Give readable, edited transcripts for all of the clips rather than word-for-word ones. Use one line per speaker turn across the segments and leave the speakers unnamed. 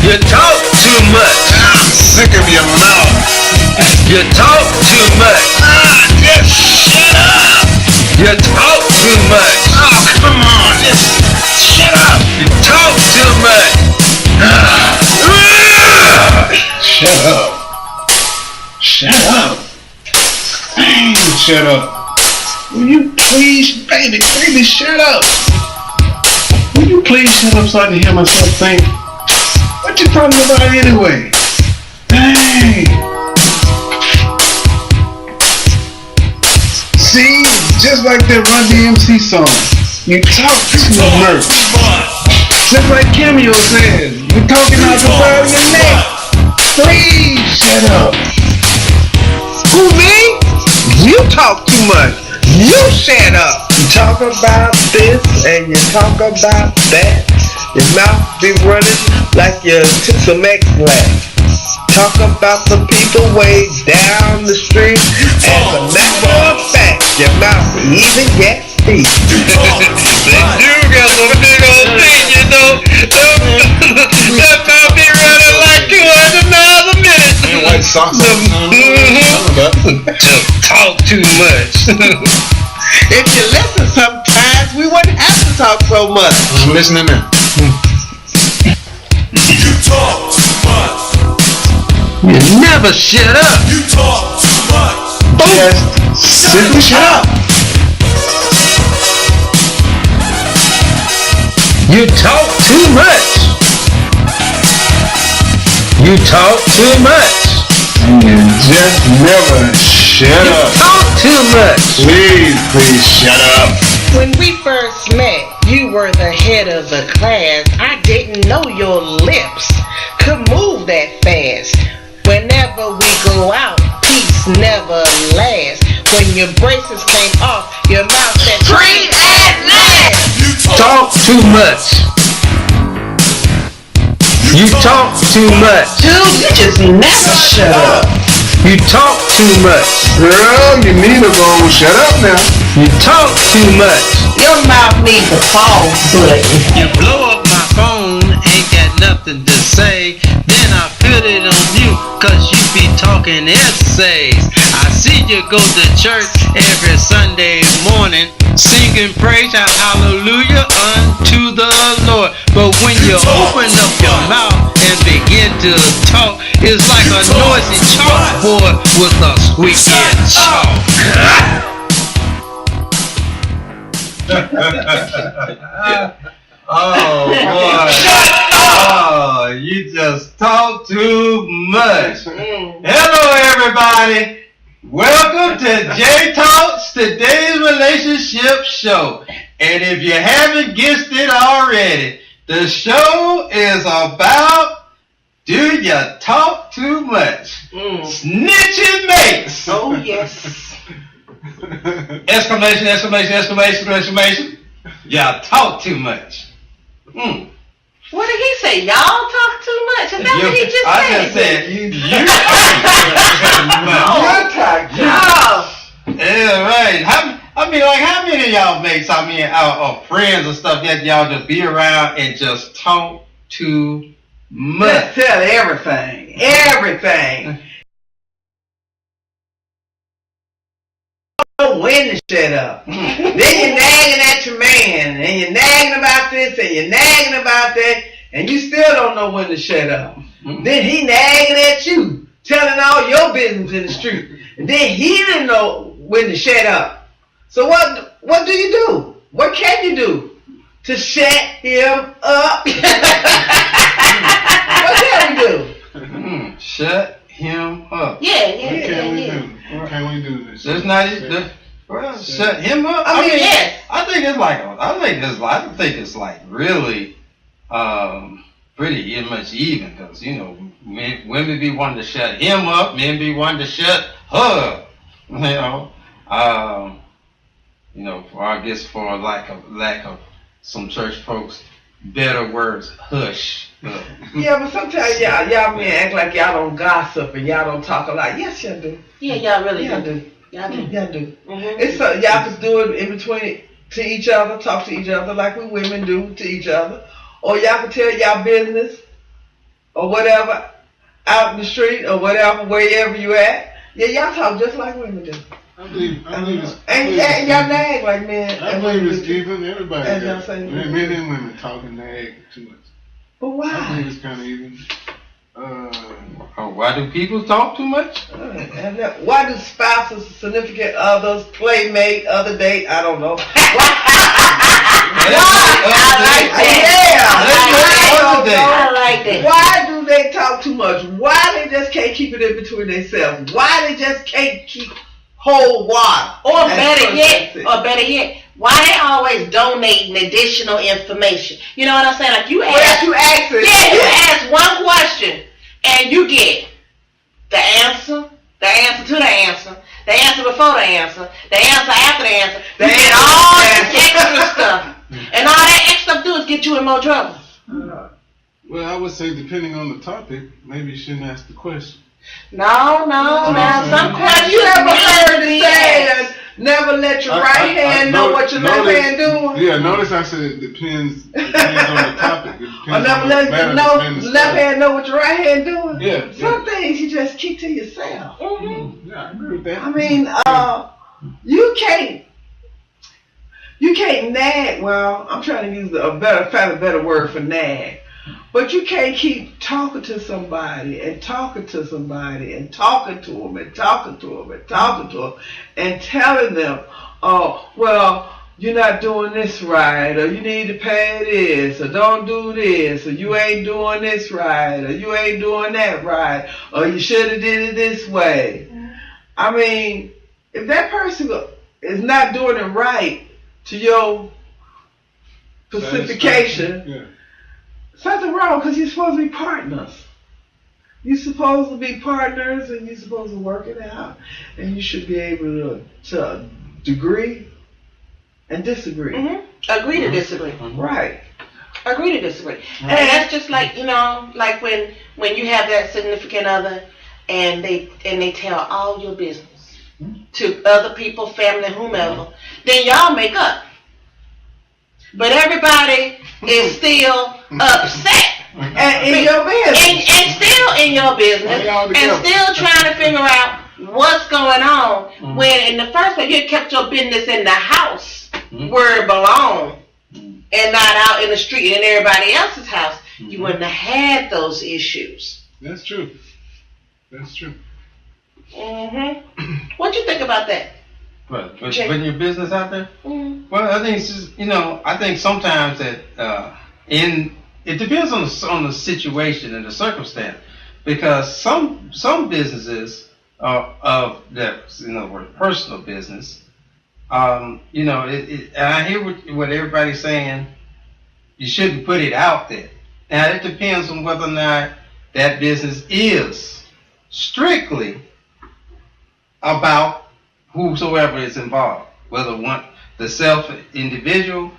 You talk too much.
I'm sick of your mouth.
You talk too much.
Just shut up.
You talk too much.
Oh, come on. Just shut up.
You talk too much.
Shut up. Shut up. Dang, shut up. Will you please, baby, shut up. Will you please shut up so I can hear myself think? What you talking about anyway? Dang. See, just like that Run DMC song, you talk too much. Just like Cameo says, you're talking out the side of your neck. Please shut up.
Who, me? You talk too much. You shut up. You talk about this and you talk about that. Your mouth be running like you took some X-Lax. Talk about the people way down the street. As a matter of fact, your mouth even gets deep. They do got some big old thing, you know. That mouth be running like 200 miles a minute.
White socks.
Just talk too much. If you listen sometimes, we wouldn't have to talk so much.
I'm listening now.
You talk too much.
You never shut up.
You talk too much.
Just simply shut up.
You talk too much. You talk too much.
You just never shut
You
up.
talk too much.
Please shut up.
When we first met, you were the head of the class. I didn't know your lips could move that fast. Whenever we go out, peace never lasts. When your braces came off, your mouth said, "Treat at last."
You
Talk too much. You talk too much.
Dude, you just never shut up.
You talk too much.
Girl, you need to go and shut up now.
You talk too much.
Your mouth needs a pause button.
You blow up my phone, ain't got nothing to say. Then I put it on mute, cause you be talking essays. I see you go to church every Sunday morning, singing praise and hallelujah unto the Lord. But when you open up your mouth and begin to talk, it's like a noisy chalkboard with a squeaky chalk.
Oh boy. Oh, you just talk too much. Hello everybody. Welcome to J Talks, today's relationship show. And if you haven't guessed it already, the show is about, do you talk too much? Snitching mates.
Oh, yes.
Exclamation, exclamation, exclamation, exclamation. Y'all talk too much.
What did he say? Y'all talk too much? Is that what he just
I
said?
just said you
Oh.
Yeah, right. How many of y'all mates, our friends and stuff that y'all just be around and just talk too much?
Tell everything. Everything. When to shut up. Then you're nagging at your man, and you're nagging about this, and you're nagging about that, and you still don't know when to shut up. Then he nagging at you, telling all your business in the street, and then he didn't know when to shut up. So what do you do? What can you do to shut him up? What can we do?
Shut him up.
Yeah.
What can we do this?
That's not it. Well, shut him up.
I mean, yes.
I think it's like really, pretty much even, because women be wanting to shut him up, men be wanting to shut her up. I guess for lack of some church folks, better words, hush.
Yeah, but sometimes y'all men act like y'all don't gossip and y'all don't talk a lot. Yes, y'all do.
Yeah, y'all really
Y'all
do.
do.
Y'all do.
Y'all do.
Mm-hmm.
It's y'all can do it in between to each other, talk to each other like we women do to each other, or y'all can tell y'all business or whatever out in the street or whatever, wherever you at. Yeah, y'all talk just like women do.
I believe it's
And y'all nag like men.
I believe it's even. Everybody
And
does.
y'all say-
Men and women talking nag too much.
But
I
why?
believe it's kind of even.
Why do people talk too much?
And why do spouses, significant others, playmate, other date? I don't know.
I like that.
Why do they talk too much? Why they just can't keep it in between themselves? Why they just can't keep whole water?
Or better yet, why they always donating additional information? You know what I'm saying? Like you ask,
you ask it.
yeah, you ask one question and you get the answer to the answer before the answer after the answer. You get all this extra stuff, and all that extra stuff do is get you in more trouble.
Well, I would say depending on the topic, maybe you shouldn't ask the question.
No. Now some questions.
Have you ever heard the
need
saying, never let your right hand know what your left hand doing?
Yeah, notice I said it depends on the topic. It
Or
depends
never
on the
let
matter
your
that's being
left
discussed.
hand know what your right hand doing?
Yeah.
Some things you just keep to yourself.
Mm-hmm.
Yeah, I agree with that.
I mean, you can't nag. Well, I'm trying to use find a better word for nag. But you can't keep talking to somebody and talking to somebody and talking to them and talking to them and talking to them and telling them, oh, well, you're not doing this right, or you need to pay this, or don't do this, or you ain't doing this right, or you ain't doing that right, or you should have did it this way. I mean, if that person is not doing it right to your specification,
Yeah.
something wrong, because you're supposed to be partners. You're supposed to be partners, and you're supposed to work it out, and you should be able to agree and disagree.
Mm-hmm. Agree to disagree.
Right.
Agree to disagree. And that's just like, like when you have that significant other and they tell all your business to other people, family, whomever, then y'all make up. But everybody is still upset.
And in your business.
And still in your business. And still trying to figure out what's going on when in the first place you kept your business in the house where it belonged and not out in the street in everybody else's house. You wouldn't have had those issues.
That's true. That's true.
What you think about that?
But putting your business out there?
Mm-hmm.
Well, I think it's just, I think sometimes that it depends on the situation and the circumstance, because some businesses of that, in other words, personal business, and I hear what everybody's saying. You shouldn't put it out there. Now it depends on whether or not that business is strictly about whosoever is involved, whether the self individual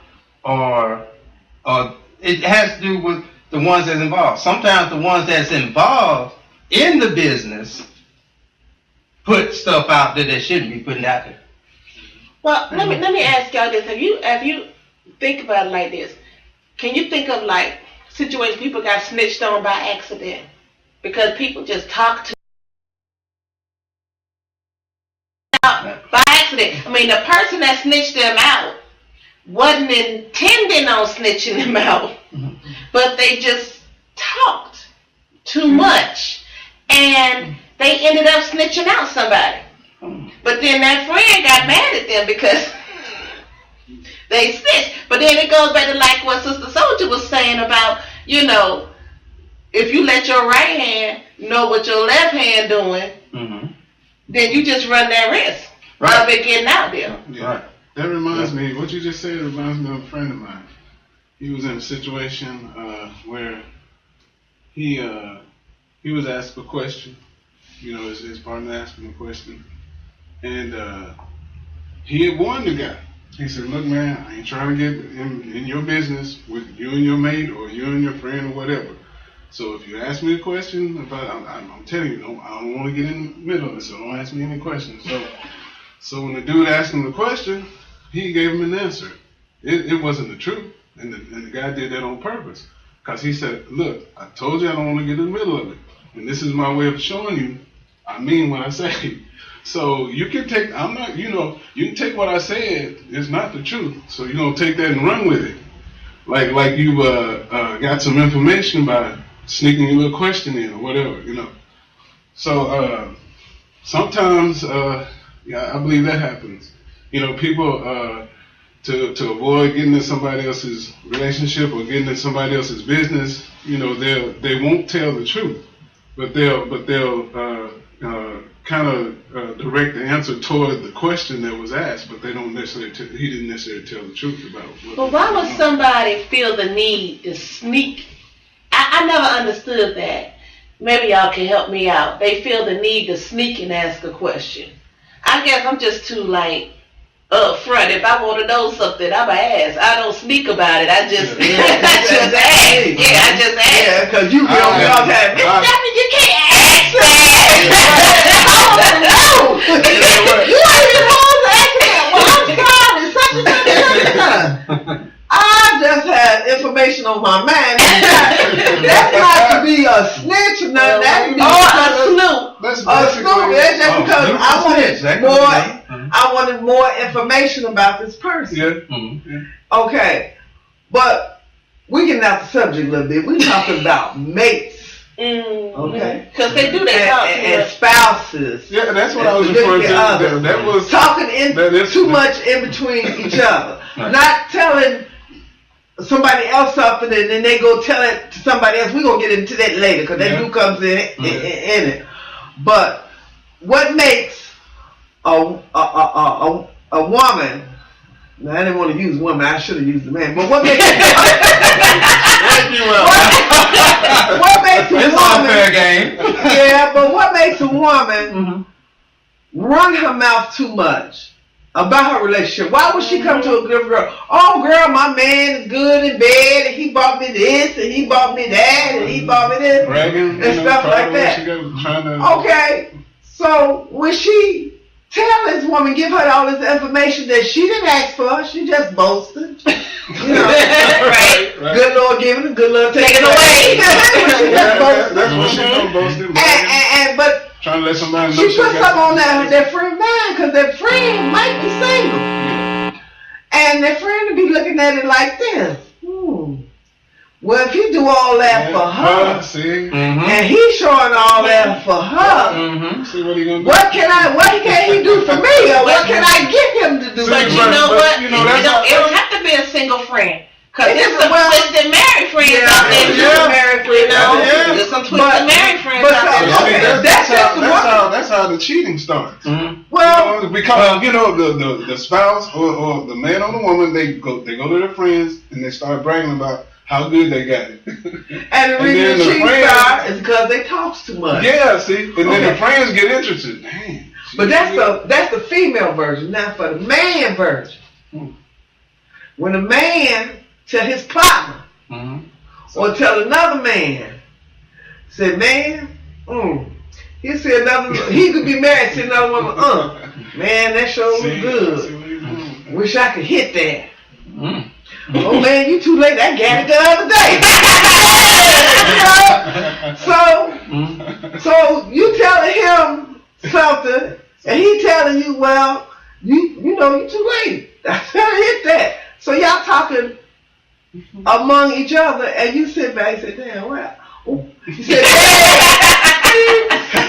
or it has to do with the ones that's involved. Sometimes the ones that's involved in the business put stuff out there that shouldn't be putting out there.
Well, let me ask y'all this. Have you think about it like this? Can you think of like situations people got snitched on by accident because people just talk to by accident? I mean, the person that snitched them out wasn't intending on snitching them out, but they just talked too much, and they ended up snitching out somebody. But then that friend got mad at them because they snitched. But then it goes back to like what Sister Soldier was saying about, if you let your right hand hand know what your left hand doing, then you just run that risk of it getting out there.
Yeah. Right. That reminds me, what you just said reminds me of a friend of mine. He was in a situation where he was asked a question. You know, his partner asked him a question. And he had warned the guy. He said, look, man, I ain't trying to get in your business with you and your mate or you and your friend or whatever. So if you ask me a question about, I'm telling you, I don't want to get in the middle of it, so don't ask me any questions. So when the dude asked him the question, he gave him an answer. It wasn't the truth, and the guy did that on purpose. Because he said, look, I told you I don't want to get in the middle of it. And this is my way of showing you I mean what I say. So you can take, you can take what I said, it's not the truth. So you're going to take that and run with it. Like you got some information by sneaking a little question in or whatever, you know. So sometimes, I believe that happens. You know, people, to avoid getting in somebody else's relationship or getting in somebody else's business, you know, they won't tell the truth, but they'll kind of direct the answer toward the question that was asked, but they don't necessarily. He didn't necessarily tell the truth about it.
But why would somebody feel the need to sneak? I never understood that. Maybe y'all can help me out. They feel the need to sneak and ask a question. I guess I'm just too up front. If I want to know something, I'm going to ask. I don't sneak about it. I just, I just ask. Yeah, I just ask.
Yeah, because you be on me all the time.
Miss Stephanie, you can't ask that. I don't know. You ain't even supposed to ask that. Well, I'm sorry. Such and such.
I just had information on my mind. That's not to be a snitch or nothing. That's to be
a snoop.
A snoop. That's just because I wanted more information about this person.
Yeah. Mm-hmm.
Okay. But we getting out the subject a little bit. We talking about mates. Okay.
Because they do that
and spouses.
Yeah, that's what I was referring to. That was
talking too much in between each other. Not telling somebody else something and then they go tell it to somebody else. We're going to get into that later because that do comes in it. But what makes a woman, now I didn't want to use woman, I should have used the man, but what makes what makes a
it's
woman,
all fair game.
yeah, but what makes a woman run her mouth too much about her relationship? Why would she come to a good girl? Oh, girl, my man is good in bed, and he bought me this, and he bought me that, and he bought me this, and stuff like that. Okay, so when she tell this woman, give her all this information that she didn't ask for, she just boasted. You know, right. Good Lord giving it, good Lord taking it away.
That's what she's doing, boasting.
But
trying to let somebody know
she put something on that friend mind because that friend might be single. And that friend would be looking at it like this. Well, if he do all that for her, and he's showing all that for her,
see what he gonna do?
what can he do for me, or what can I get him to do?
But you know what? It don't have to be a single friend. Because there's some twisted married friends out there. There's some twisted married friends out there.
That's how the cheating starts. Well, because the spouse or the man or the woman, they go to their friends and they start bragging about how good they got it.
And the reason the cheating starts is because they talk too much.
Yeah, see, and then the friends get interested. Dang.
But that's the female version. Now for the man version, when a man tell his partner or tell another man, say, man, he see another, he could be married to another woman, man, that sure was good. Wish I could hit that. Oh man, you too late. I got it the other day. So you telling him something, and he telling you, well, you know you too late. I hit that. So y'all talking among each other, and you sit back and say, damn, well, you said,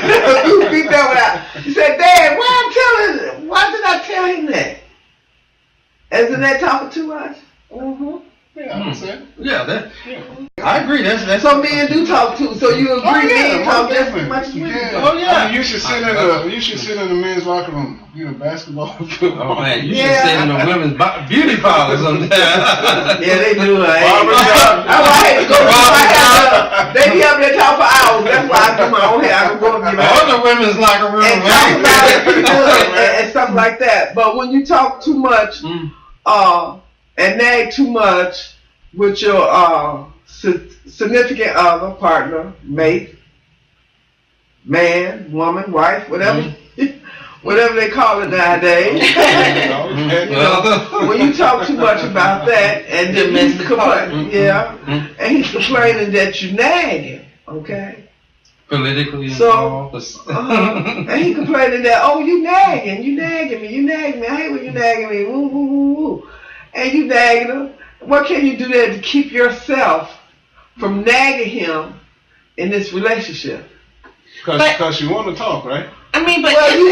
Dad, you beat that one out. You said, Dad, why did I tell him that? Isn't that talking too much?
Yeah, I understand.
I agree. That's
So men do talk too. So you agree men talk just as much as women do?
Oh yeah. I mean, you should sit in the men's locker room. Basketball.
Oh man, you should sit in the women's beauty parlor sometimes.
Yeah, they do. I hate to go. They be up there talking for hours. That's why I do my own hair. I can go up there.
Other women's locker room
and talk about it and stuff like that. But when you talk too much, and nag too much with your significant other, partner, mate, man, woman, wife, whatever. Whatever they call it nowadays. When you talk too much about that, and then he's complaining, and he's complaining that you nagging, okay?
Politically
involved. And he complaining that, oh, you nagging me. I hate when you nagging me. Woo, woo, woo, woo. And you nagging him. What can you do there to keep yourself from nagging him in this relationship?
Because you want to talk, right?
I mean, but
you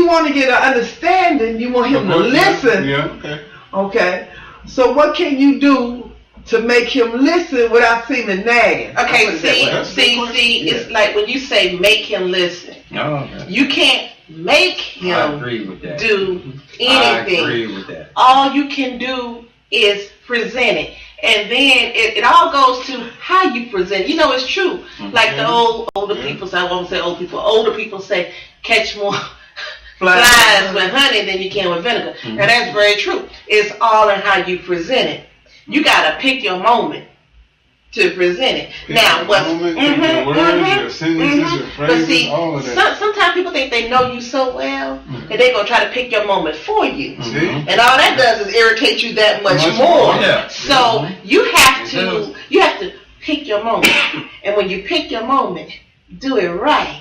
want to get an understanding. You want him to listen.
Yeah. Okay.
Okay. So what can you do to make him listen without seeming nagging?
Okay. See. It's like when you say make him listen. You can't make him do anything.
I agree with that.
All you can do is present it. And then it all goes to how you present it. You know, it's true. Like the older people say, I won't say old people, older people say, catch more flies with honey than you can with vinegar. And that's very true. It's all in how you present it. You got to pick your moment to present it. Now, what's
your sentences, your phrases,
but see,
all of that.
sometimes people think they know you so well that they're gonna try to pick your moment for you, and all that does is irritate you that much more.
Yeah.
So you have to pick your moment, and when you pick your moment, do it right,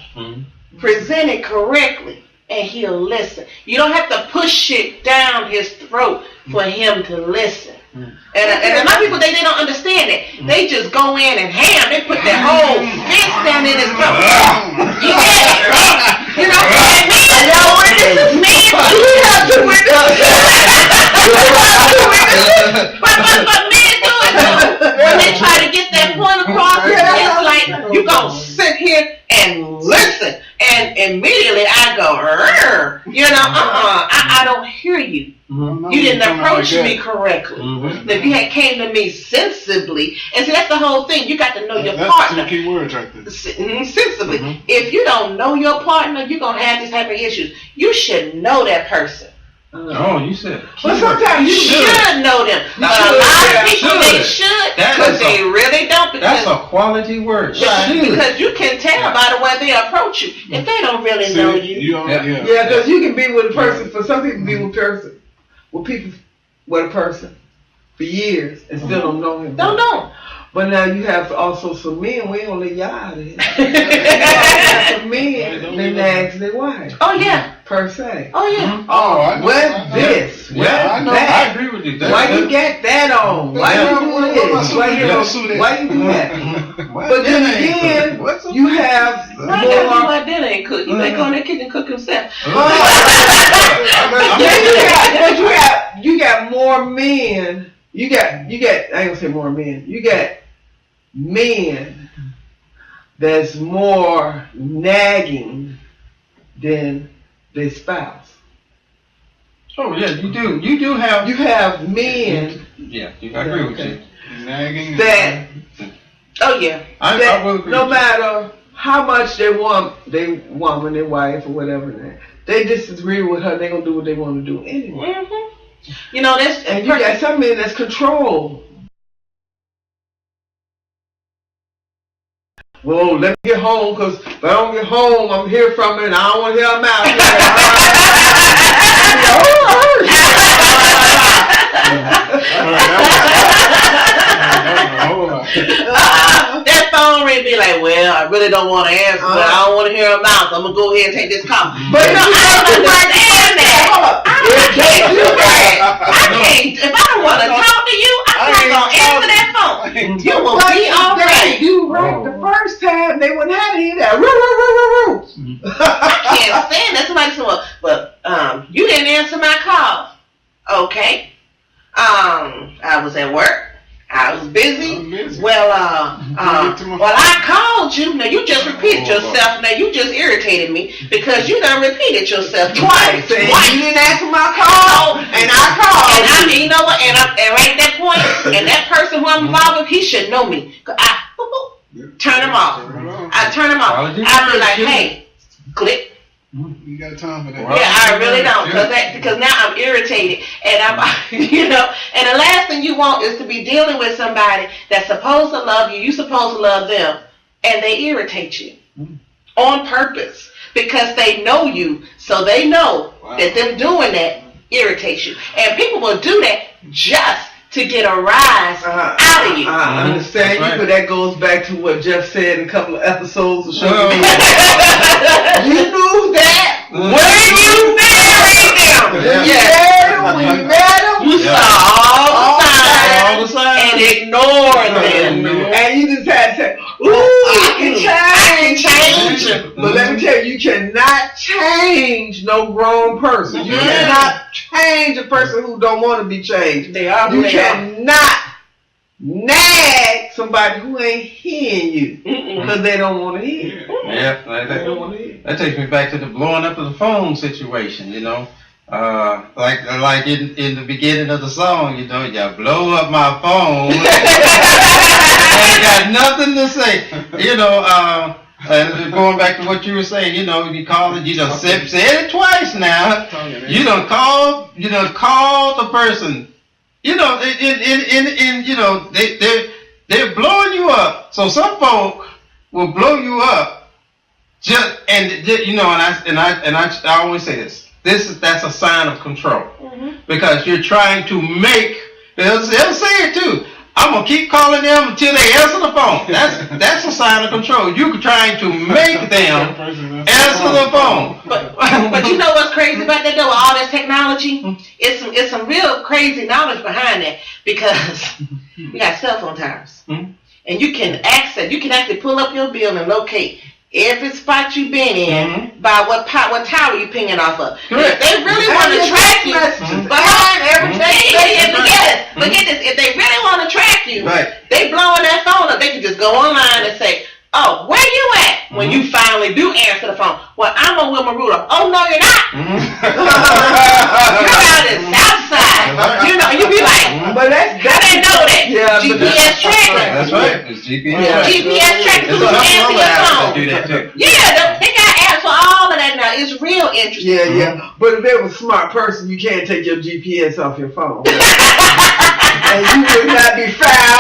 present it correctly, and he'll listen. You don't have to push it down his throat for him to listen. And a lot of people, they don't understand it. They just go in and they put their whole fist down in his throat. You know, and me, this is me. You have to win but men do it though. When they try to get that point across, it's like, you gonna sit here and listen. And immediately I go, I don't hear you. You didn't approach me correctly. If you had came to me sensibly, and see, that's the whole thing. You got to know your partner.
That's the key words right there.
Sensibly. If you don't know your partner, you're gonna have these type of issues. You should know that person.
You said.
But sometimes you
should know them. But a lot of people they should, because they really don't.
That's a quality word.
Because you can tell by the way they approach you if they don't really know you.
Because you can be with a person. For some people, be with a person for years and still don't know him.
Don't know.
But now you have also some men. We ain't gonna let y'all out of here. Some men, they nag their wife.
Oh yeah.
Per se.
Oh yeah.
What's this?
I know.
That?
I agree with you.
Why you got that on? Why you do this? Why you do that? But then again, you have
I got my dinner and cook. You make on that kitchen cook himself.
You got more men. You got. I ain't gonna say more men. You got men that's more nagging than their spouse.
Oh yeah, you do. You do have.
You have men.
Yeah, I agree with you.
Nagging.
That.
Oh yeah.
I will agree.
No matter how much they want their wife or whatever, they disagree with her. They gonna do what they want to do anyway.
You know that's.
And you got some men that's control. Well, let me get home, because if I don't get home, I'm here from it, and I don't want to hear them out.
That phone ring be like, well, I really don't want to answer, but I don't want to hear them out, so I'm going to go ahead and take this call. But no, I don't understand that. I can't do that. If I don't want to talk to you, I'm not going to answer that phone. You will be all right.
You right the first time, they wouldn't have to hear that.
I can't stand that. Somebody said, but you didn't answer my call. Okay. I was at work. I was busy.
I'm busy.
Well,
Get to my
well, I called you. Now you just repeated yourself. Now you just irritated me because you done repeated yourself twice.
Saying
Twice.
you didn't answer my call, and I called.
And I mean, you know what? And right at that point, and that person who I'm involved with, he should know me. I turn him off. I turn him off. I be like, hey, click.
You got time for that?
Yeah, I really don't, because now I'm irritated, and I'm, you know, and the last thing you want is to be dealing with somebody that's supposed to love you, you supposed to love them, and they irritate you on purpose because they know you, so they know that them doing that irritates you, and people will do that just to get a rise out of you.
I understand you, but that goes back to what Jeff said in a couple of episodes of Show Me. You knew that when you married them.
Yeah.
You met them.
You saw all the
signs
and ignored them.
And you just had to say, ooh, I can change. But let me tell you, you cannot change no grown person. You cannot change a person who don't want to be changed.
They are
You cannot nag somebody who ain't hearing you because they don't want to hear.
Yeah, that takes me back to the blowing up of the phone situation, you know. Like in the beginning of the song, you know, you blow up my phone. I got nothing to say, you know. And going back to what you were saying, you know, you call it, you done said it twice now. You done call the person. You know, in you know, they're blowing you up. So some folk will blow you up, just you know, and I always say this. That's a sign of control because you're trying to make. They'll say it too. I'm gonna keep calling them until they answer the phone. That's a sign of control. You're trying to make them answer the phone.
But you know what's crazy about that though? All this technology, it's some real crazy knowledge behind that because we got cell phone towers, and you can actually pull up your bill and locate every spot you've been in by what tower you pinging off of. If they really want to track you, behind everything, forget this. If they really want to track you, they blowing that phone up. They can just go online and say, "Oh, where you at?" When you finally do answer the phone, well, I'm on Wilma Rudolph. Oh no, you're not. You're out in Southside. You know, you be like,
but that's
how they know that?
Yeah,
GPS tracking.
That's right. It's GPS.
GPS tracking.
There's
You
a
answer
couple
your
apps that
phone.
do that too.
Yeah, they got apps for all of that now. It's real interesting.
Yeah. But if they were a smart person, you can't take your GPS off your phone. And you would not be found.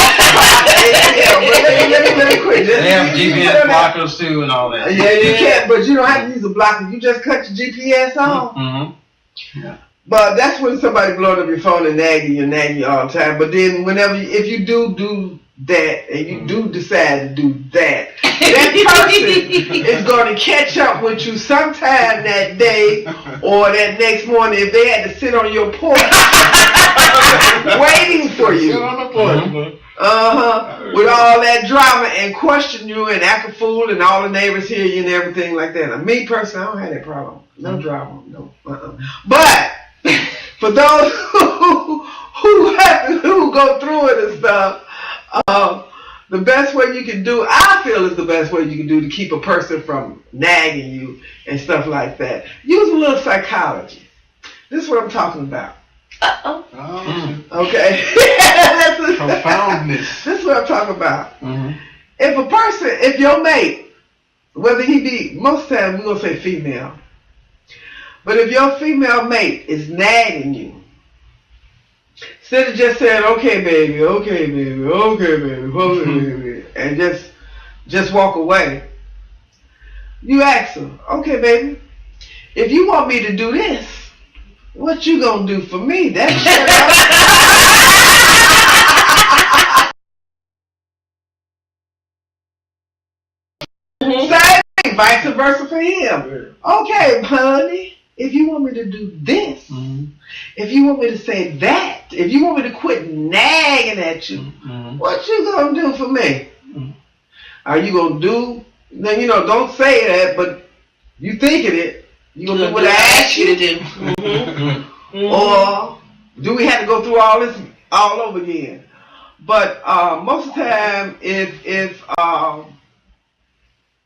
Let me quit.
They have GPS blockers too and all that.
Yeah, you can't, but you don't have to use a blocker. You just cut your GPS off.
Yeah.
But that's when somebody blowing up your phone and nagging you all the time. But then if you do that and you do decide to do that, that person is going to catch up with you sometime that day or that next morning if they had to sit on your porch waiting for you.
Sit on the porch.
With all that drama and question you and act a fool and all the neighbors hear you and everything like that. Now, me personally, I don't have that problem. No drama. No. But for those who go through it and stuff, the best way you can do, I feel is the best way you can do to keep a person from nagging you and stuff like that. Use a little psychology. This is what I'm talking about. Okay.
Profoundness.
This is what I'm talking about. If your mate, whether he be, most of the time we're going to say female, but if your female mate is nagging you, instead of just saying, okay, baby, and just walk away, you ask her, okay, baby, if you want me to do this, what you gonna do for me? That's same thing, vice versa for him. Okay, honey, if you want me to do this, if you want me to say that, if you want me to quit nagging at you, what you gonna do for me? Are you gonna do? Now, you know, don't say that, but you thinking it. You gonna do what I asked you to do? Or do we have to go through all this all over again? But most of the time, if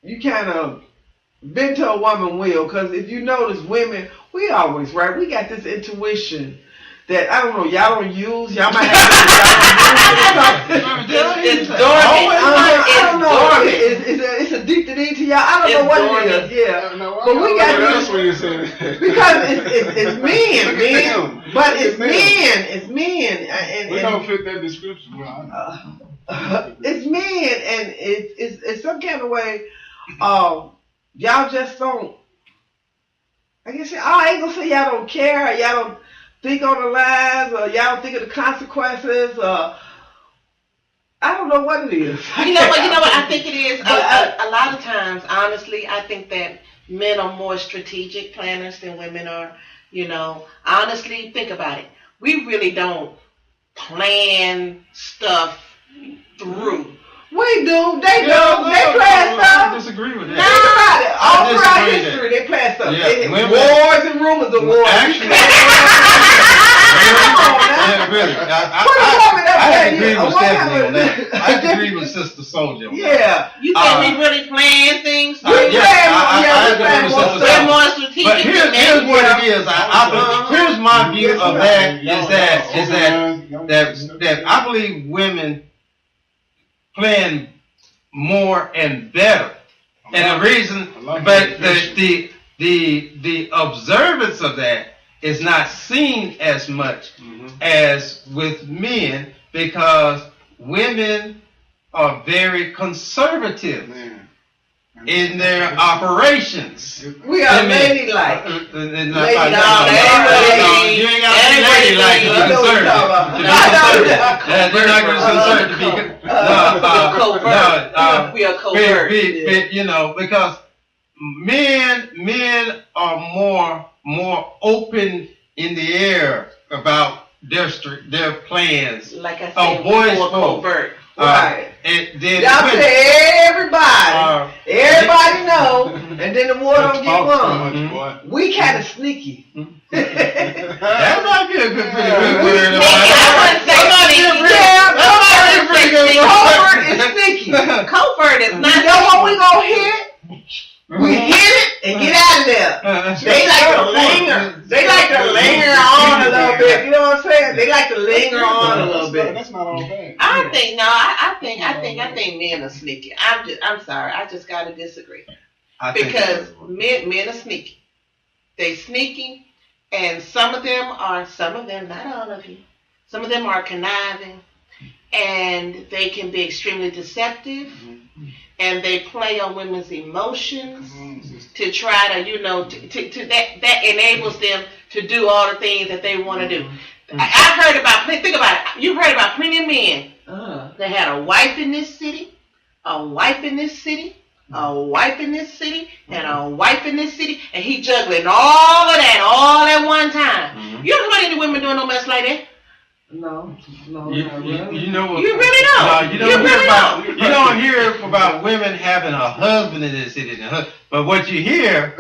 you kind of bend to a woman will, because if you notice, women, we always right. We got this intuition that I don't know. Y'all don't use. Y'all might have.
It's dormant.
I don't know. It's addicted into y'all. I don't know what it is. Yeah. But we got
That's what you said.
because it's men, man. But it's men. It's men.
We don't fit that description.
It's men, and it's some kind of way. Y'all just don't. I guess I ain't gonna say y'all don't care. Or y'all don't think on the lines, or y'all don't think of the consequences. I don't know what it is.
You know what? I think it is. A lot of times, honestly, I think that men are more strategic planners than women are. You know, honestly, think about it. We really don't plan stuff through.
We do. They do. They plan stuff.
I disagree with
Think
that.
about it. All
I
throughout
disagree
history,
that.
they plan stuff.
Yeah, women-
Wars and rumors of wars.
Actually,
Come on now.
yeah, really.
Put a woman up
I
there,
agree
yeah.
with
What
Stephanie
kind
on
of-
that. I agree with Sister Soldier on that.
Yeah.
You think we really plan things?
We
Yes,
plan more.
I
Yeah, we
agree
plan
with
more
Sister
stuff.
We're more strategic
But
than
here's
men.
what it is. Here's my view of that. That I believe women plan more and better, and the reason, but the observance of that is not seen as much as with men, because women are very conservative in their operations.
We are ladylike.
You ain't
Ladylike.
got to be ladylike to be conservative. You're not going to be conservative to be
Covert. We are covert.
you know, because men are more open in the air about their plans.
Like I
Oh,
said,
boys
before,
vote.
covert.
Right. Y'all
Women,
say everybody know, and then the war don't get won.
boy.
We kind of sneaky.
That might be a good, pretty good
We
word.
sneaky. Covert is sneaky.
Covert is
You
not.
know what we gonna hit? We hit it and get out of there. They like to linger. They like to linger on a little bit. You know what I'm saying? They like to linger on a little bit.
That's not all bad.
I think men are sneaky. I'm sorry. I just gotta disagree. Because men are sneaky. They sneaky, and some of them, not all of you, some of them are conniving, and they can be extremely deceptive, and they play on women's emotions to try to, that enables them to do all the things that they want to do. I've heard about, think about it, you've heard about plenty of men that had a wife in this city, a wife in this city, a wife in this city, and a wife in this city, and he juggling all of that all at one time. You don't know any women doing no mess like that.
No,
You know what?
You really don't.
You don't hear about women having a husband in this city. But what you hear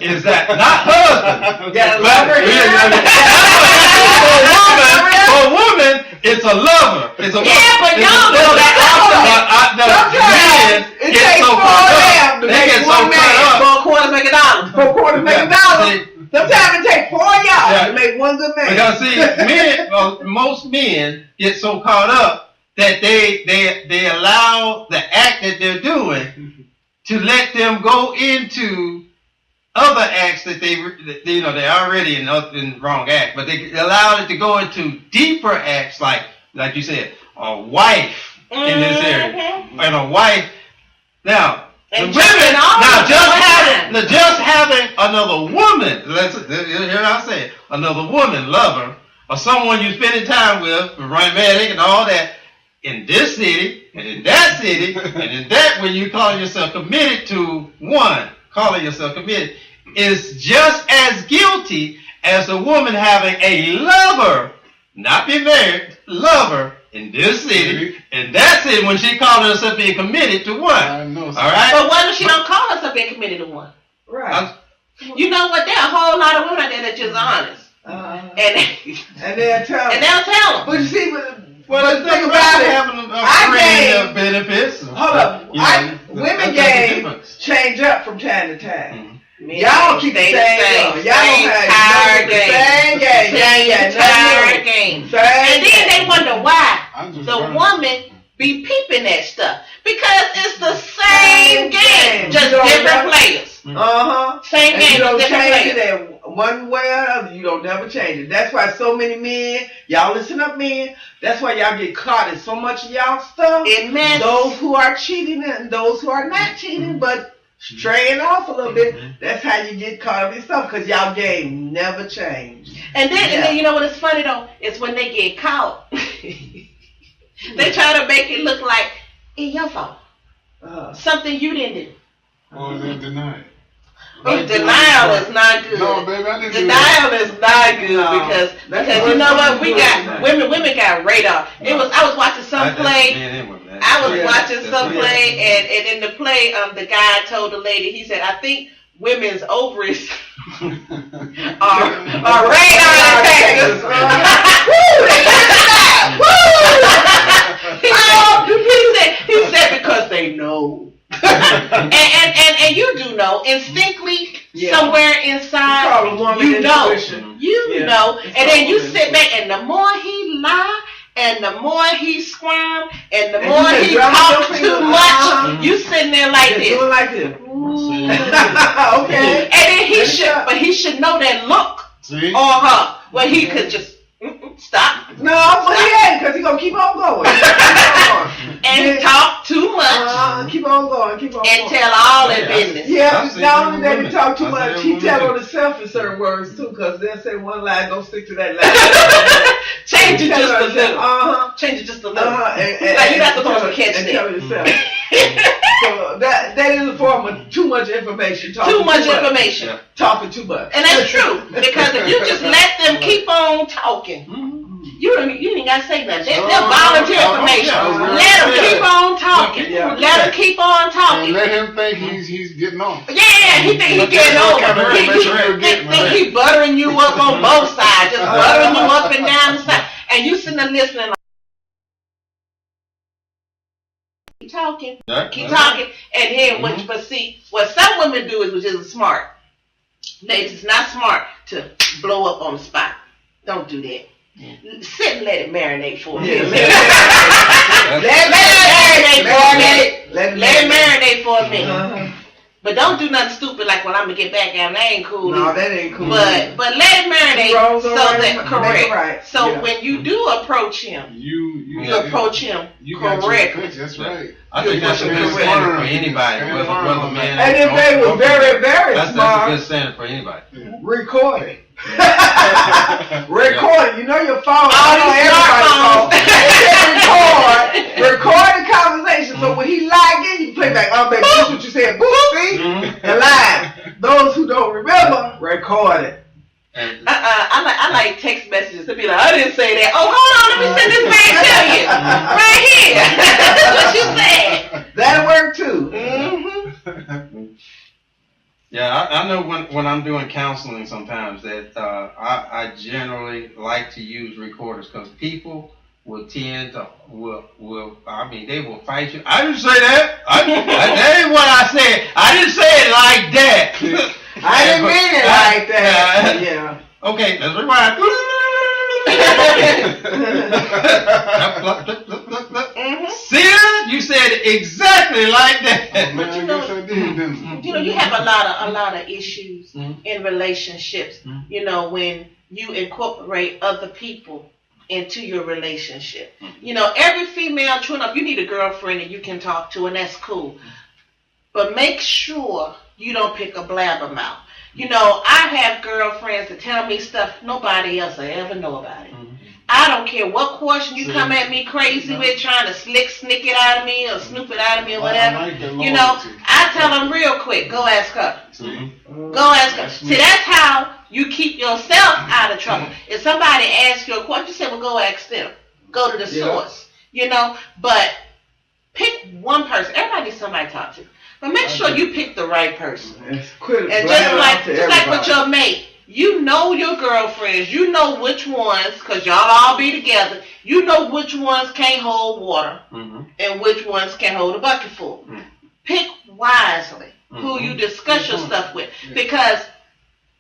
is that not husband.
Yeah,
but for a woman, it's a lover. It's a
But y'all know that.
Sometimes it takes four of them to make one man.
For a quarter make a dollar.
For a quarter make a dollar. Sometimes it takes four of y'all to make one good man.
Because see, most men get so caught up that they allow the act that they're doing to let them go into other acts that they're already in the wrong act, but they allow it to go into deeper acts like you said, a wife in this area, and a wife. Now,
And
the women,
now
just having another woman, here I say it, another woman lover, or someone you're spending time with, romantic and all that, in this city, and in that city, and in that, when you call yourself committed to one, calling yourself committed, is just as guilty as a woman having a lover, not be married, lover, in this city, and that's it when she called herself being committed to one.
I know.
All right?
But what if she don't call herself being committed to one?
Right.
You know what? There are a whole lot of women out there that just honest. And
And they'll tell
and
them.
they'll tell them.
But you see, But think about it.
Having a
I
friend
gave-
benefits.
Hold up. Women game change up from time to time. Y'all keep the
Stay
same game. Y'all don't have the same game.
Same entire game.
Same
And then they
game.
wonder why
I'm just
the
running.
woman be peeping that stuff. Because it's the same game, just
You don't
different
know.
players.
Uh-huh.
Same
And
game,
you
just
don't
different
change
players.
it in one way or another. You don't never change it. That's why so many men, y'all listen up, men. That's why y'all get caught in so much of y'all stuff.
It meant
Those who are cheating and those who are not cheating, but straying off a little bit. That's how you get caught up in stuff because y'all game never changed.
And then you know what is funny though? It's when they get caught. They try to make it look like it's your fault. Something you didn't do.
Or they deny it.
Denial is not good.
No, baby, I didn't do
Denial is not good
No.
because
That's
you know what?
what
We
I'm
got
doing.
women got radar. I was watching some play. I was
Yeah.
watching some
Yeah.
play, and in the play, the guy told the lady, he said, "I think women's ovaries are radar detectors." He said because they know. and you do know instinctly somewhere inside
Call a woman
you know
intuition.
you know, and then you sit back and the more he lie and the more he squirm and the
And
more
you
he
just drop
talk
your
too
finger.
much, you sitting there like
Just
this.
doing like this. Okay.
And then
Let
he should know that look
See?
on her where he could just stop
No, but he ain't, because he going to keep on going.
and talk too much
Keep on going, keep on
and
going.
tell all that business.
Yeah,
I've seen
not only that he
women.
talk too
I've
much,
seen
he tell
women.
on himself in certain words too, because they'll say one line, go stick to that line.
Change it just a little.
Uh-huh.
Change it just a little.
And
Like, you're not supposed to catch
and
that.
tell yourself. So that is a form of too much information. Talking
Too much information.
Talking too much.
And that's true. Because if you just let them keep on talking, you ain't got to say nothing. They're volunteer information. Let them keep on talking.
Yeah.
Let them keep on
And
talking.
let him think he's getting on.
Yeah, he think he getting over. Think he buttering you up on both sides. Just buttering you up and down the side. And you sitting there listening like, keep talking. Keep talking, and then but see, what some women do is, which isn't smart. It's not smart to blow up on the spot. Don't do that. Sit and let it marinate for a minute. Let it marinate for a minute. But don't do nothing stupid like, well, I'm gonna get back at him. That ain't cool.
No, that ain't cool.
But let it marinate
Wrongs
so
are right,
that
make it
correct.
right.
So
Yeah.
when you do approach him,
You
approach him
You got your
correctly.
pitch, that's right.
I think that's a good standard for anybody, whether man
And if they was very, very
that's a
smart,
good standard for anybody.
record it. Record it. You know your phone.
All
I know
these
everybody's phone. Record the conversation. So when he lied again, you play back. Oh, baby, this is what you said. Boop, see? The lie. Those who don't remember, record it.
I like text messages to be like, I didn't say that. Oh, hold on, let me send this back to you. Right here. That's what you said.
That'll work too.
Mm-hmm.
Yeah, I know when I'm doing counseling sometimes that I generally like to use recorders because people will tend to they will fight you. I didn't say that. That ain't what I said. I didn't say it like that.
I didn't mean it like that. Yeah.
Okay, let's rewind. See that? You said it exactly like that.
Man, I guess I did, didn't I?
You know, you have a lot of issues in relationships. You know, when you incorporate other people into your relationship. You know, every female, true enough, you need a girlfriend that you can talk to, and that's cool. But make sure you don't pick a blabbermouth. You know, I have girlfriends that tell me stuff nobody else will ever know about it. I don't care what question you come at me crazy with, trying to snick it out of me or snoop it out of me or whatever.
I like that
You know,
loyalty.
I tell them real quick, go ask her.
See?
Go ask her. See, that's how you keep yourself out of trouble. If somebody asks you a question, you say, well, go ask them. Go to the source. You know, but pick one person. Everybody needs somebody to talk to. But make sure you pick the right person.
Quit
And just like with your mate, you know your girlfriends. You know which ones, because y'all all be together. You know which ones can't hold water and which ones can hold a bucket full. Pick wisely who you discuss your stuff with, because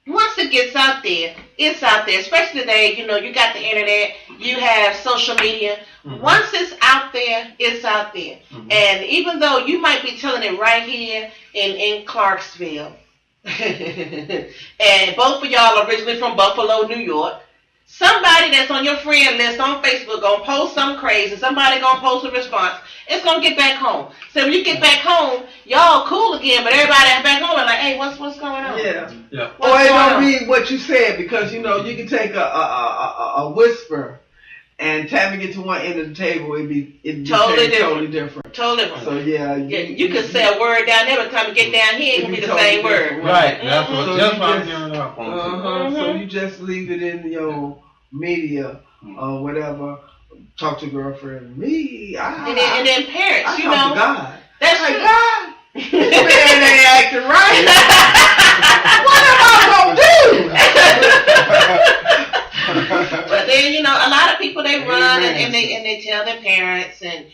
once it gets out there, it's out there. Especially today, you know, you got the internet, you have social media. Once it's out there, it's out there. And even though you might be telling it right here in Clarksville, and both of y'all are originally from Buffalo, New York, somebody that's on your friend list on Facebook gonna post something crazy, somebody gonna post a response, it's gonna get back home. So when you get back home, y'all cool again, but everybody back home is like, hey, what's going on?
Yeah. Or it don't mean what you said, because you know you can take a whisper and tapping it to one end of the table, it'd be totally different. Totally different. So you could say a word down there, but time you get down here, it can be the same word.
Right. That's what I'm hearing up on.
So you just leave it in your media or whatever. Talk to girlfriend. And
then parents,
I
you
talk
know.
to God.
That's
like,
true.
God, this man ain't acting right. What am I gonna do?
But then, you know, a lot of people, they run and they tell their parents, and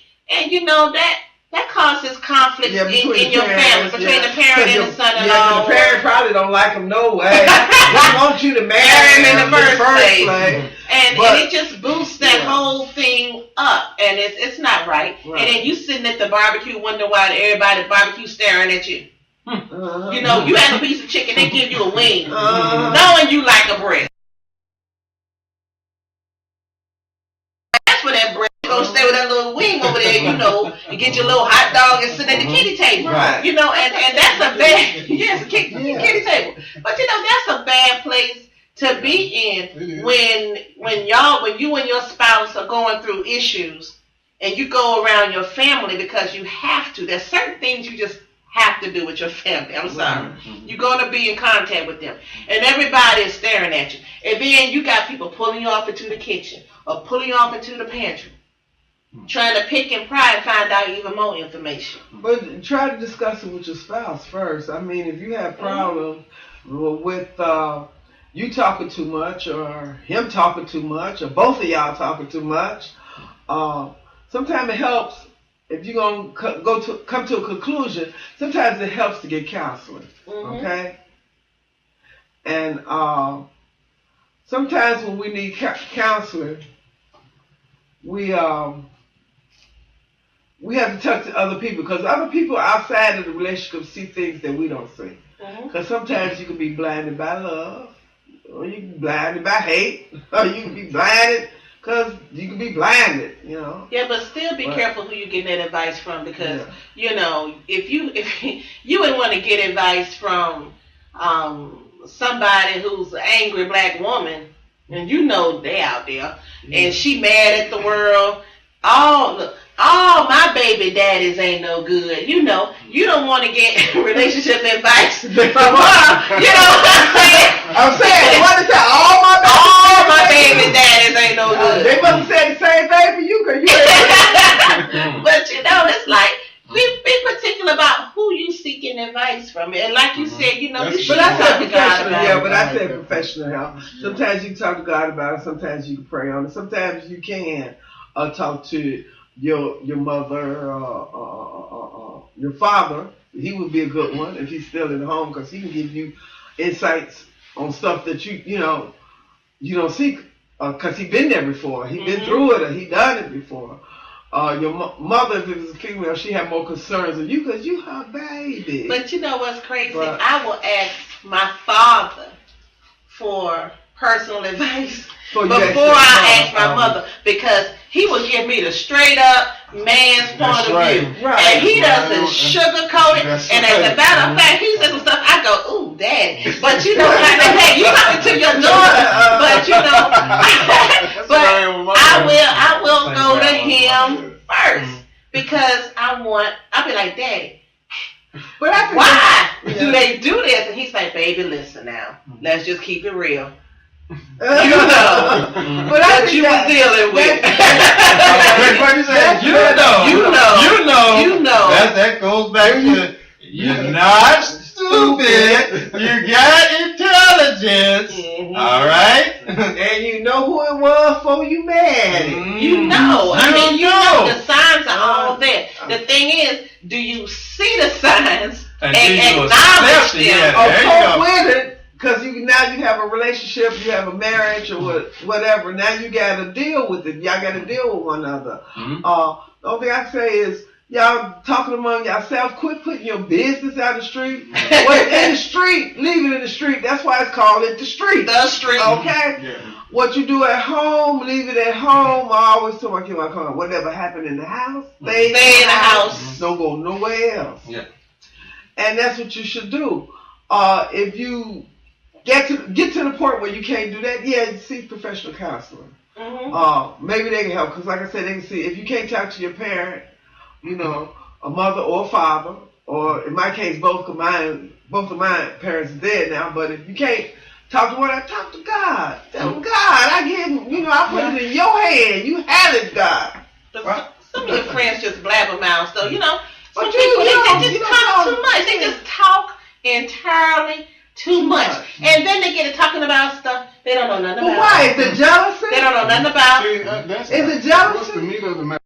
you know that causes conflict in your family, between the parent and the son-in-law.
Yeah, the parent probably don't like him no way. They want you to marry him in the first place.
And it just boosts that whole thing up, and it's not right. And then you sitting at the barbecue wondering why everybody at the barbecue staring at you. You know, you had a piece of chicken, they give you a wing, knowing you like a breast. That's for that breast. Go stay with that little wing over there, you know, and get your little hot dog and sit at the kitty table.
Right.
You know, and that's a bad, kitty table. But you know, that's a bad place to be in when you and your spouse are going through issues and you go around your family because you have to. There's certain things you just have to do with your family. I'm sorry. You're going to be in contact with them. And everybody is staring at you. And then you got people pulling you off into the kitchen or pulling you off into the pantry, trying to pick and pry and find out even more information.
But try to discuss it with your spouse first. I mean, if you have problems with you talking too much or him talking too much or both of y'all talking too much, sometimes it helps if you're going to come to a conclusion. Sometimes it helps to get counseling, okay? And sometimes when we need counseling, we have to talk to other people, because other people outside of the relationship see things that we don't see. Because sometimes you can be blinded by love, or you can be blinded by hate, or you can be blinded because you can be blinded, you know.
Yeah, but still be careful who you get that advice from, because you know, if you would want to get advice from somebody who's an angry black woman, and you know they out there, and she mad at the world. All my baby daddies ain't no good. You know, you don't want to get relationship advice from her. You know what I'm saying?
I'm saying, what is that? All my
baby daddies ain't no good.
They must have said the same thing for you, because you
But you know, it's like, be particular about who you seeking advice from. And like you said, you know, you should talk to God about it.
Yeah, but I said professional help. Sometimes you can talk to God about it. Sometimes you can pray on it. Sometimes you can talk to your mother, your father. He would be a good one if he's still in the home, because he can give you insights on stuff that you don't see, because he been there before. He been through it, or he done it before. Your mother, if it was a female, she had more concerns of you because you her baby.
But you know what's crazy? I will ask my father for personal advice before I ask my mother, because he will give me the straight up man's point of view. Right. And he doesn't sugarcoat it. And as a matter of fact, he says some stuff, I go, ooh, daddy. But you know, like, hey, you talking to your daughter, but you know, but I will go to him first, because I'll be like, daddy, but why do they do this? And he's like, baby, listen now, let's just keep it real. You know, but what you was dealing with. You know.
That goes back to, you're not stupid. You got intelligence. intelligence.
Mhm.
All right.
And you know who it was before you married.
You know. I mean, you know the signs are all
Uh,
there. The thing is, do you see the signs
And
and
do you
acknowledge
accept it?
them?
Yeah.
Or
There you
cope
go.
with it, because now you have a relationship, you have a marriage or whatever. Now you got to deal with it. Y'all got to deal with one another.
Mhm.
The only thing I can say is, y'all talking among yourself, quit putting your business out the street. What's in the street, leave it in the street. That's why it's called it the street.
The street.
Okay?
Yeah.
What you do at home, leave it at home. I always tell my kids, whatever happened in the house, stay in
Stay in the house.
Don't go nowhere else.
Yeah.
And that's what you should do. If you get to the point where you can't do that, yeah, seek professional counseling.
Mm-hmm.
Maybe they can help, because like I said, they can see if you can't talk to your parent, you know, a mother or a father, or in my case, both of my parents are dead now. But if you can't talk to one, I talk to God. Tell him, God, I put it in your hand. You have it, God.
But some of your friends just blabbermouth, so you know. Some
But
people
you
they just
don't
talk
talk
too much. They just talk entirely too much, and then they get to talking about stuff they don't know nothing
But
about.
why? Is it jealousy?
They don't know nothing about.
See, that's
Is
not-
it jealousy?
What's the meat of the matter?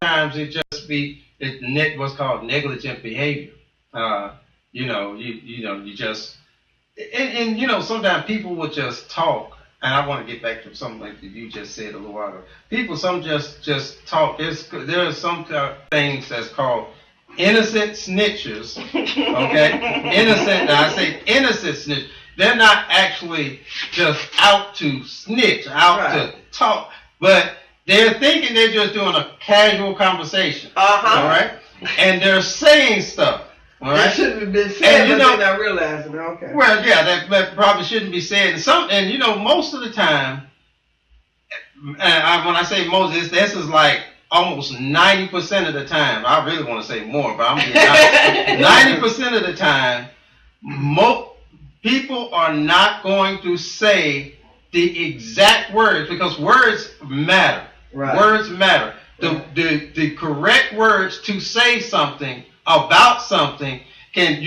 Sometimes it just be what's called negligent behavior. You just and sometimes people will just talk. And I want to get back to something like that you just said a little while ago. People, some just talk. There are some things that's called innocent snitchers. Okay, innocent. Now I say innocent snitch. They're not actually just out to snitch, out to talk, but they're thinking they're just doing a casual conversation.
Uh-huh.
All right, and they're saying stuff. All
That
right.
shouldn't have been said,
And,
but they're not realizing it. Okay.
Well, yeah, that probably shouldn't be said. And most of the time, when I say most, this is like almost 90% of the time. I really want to say more, but I'm being honest. 90% of the time, people are not going to say the exact words, because words matter.
Right.
Words matter. The correct words to say something about something can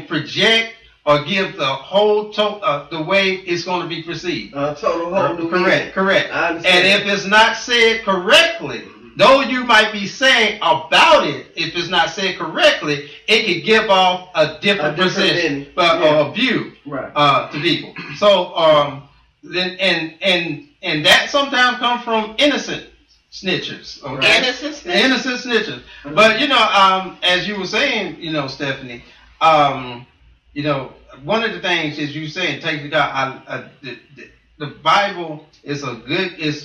project or give the whole the way it's going to be perceived.
Total whole new
Correct.
I understand.
And if it's not said correctly, though you might be saying about it, if it's not said correctly, it could give off a different position, or view
Right.
to people. So then and that sometimes comes from innocent snitchers. Okay? Innocent snitchers. But as you were saying, Stephanie, one of the things is you saying take to God. The Bible is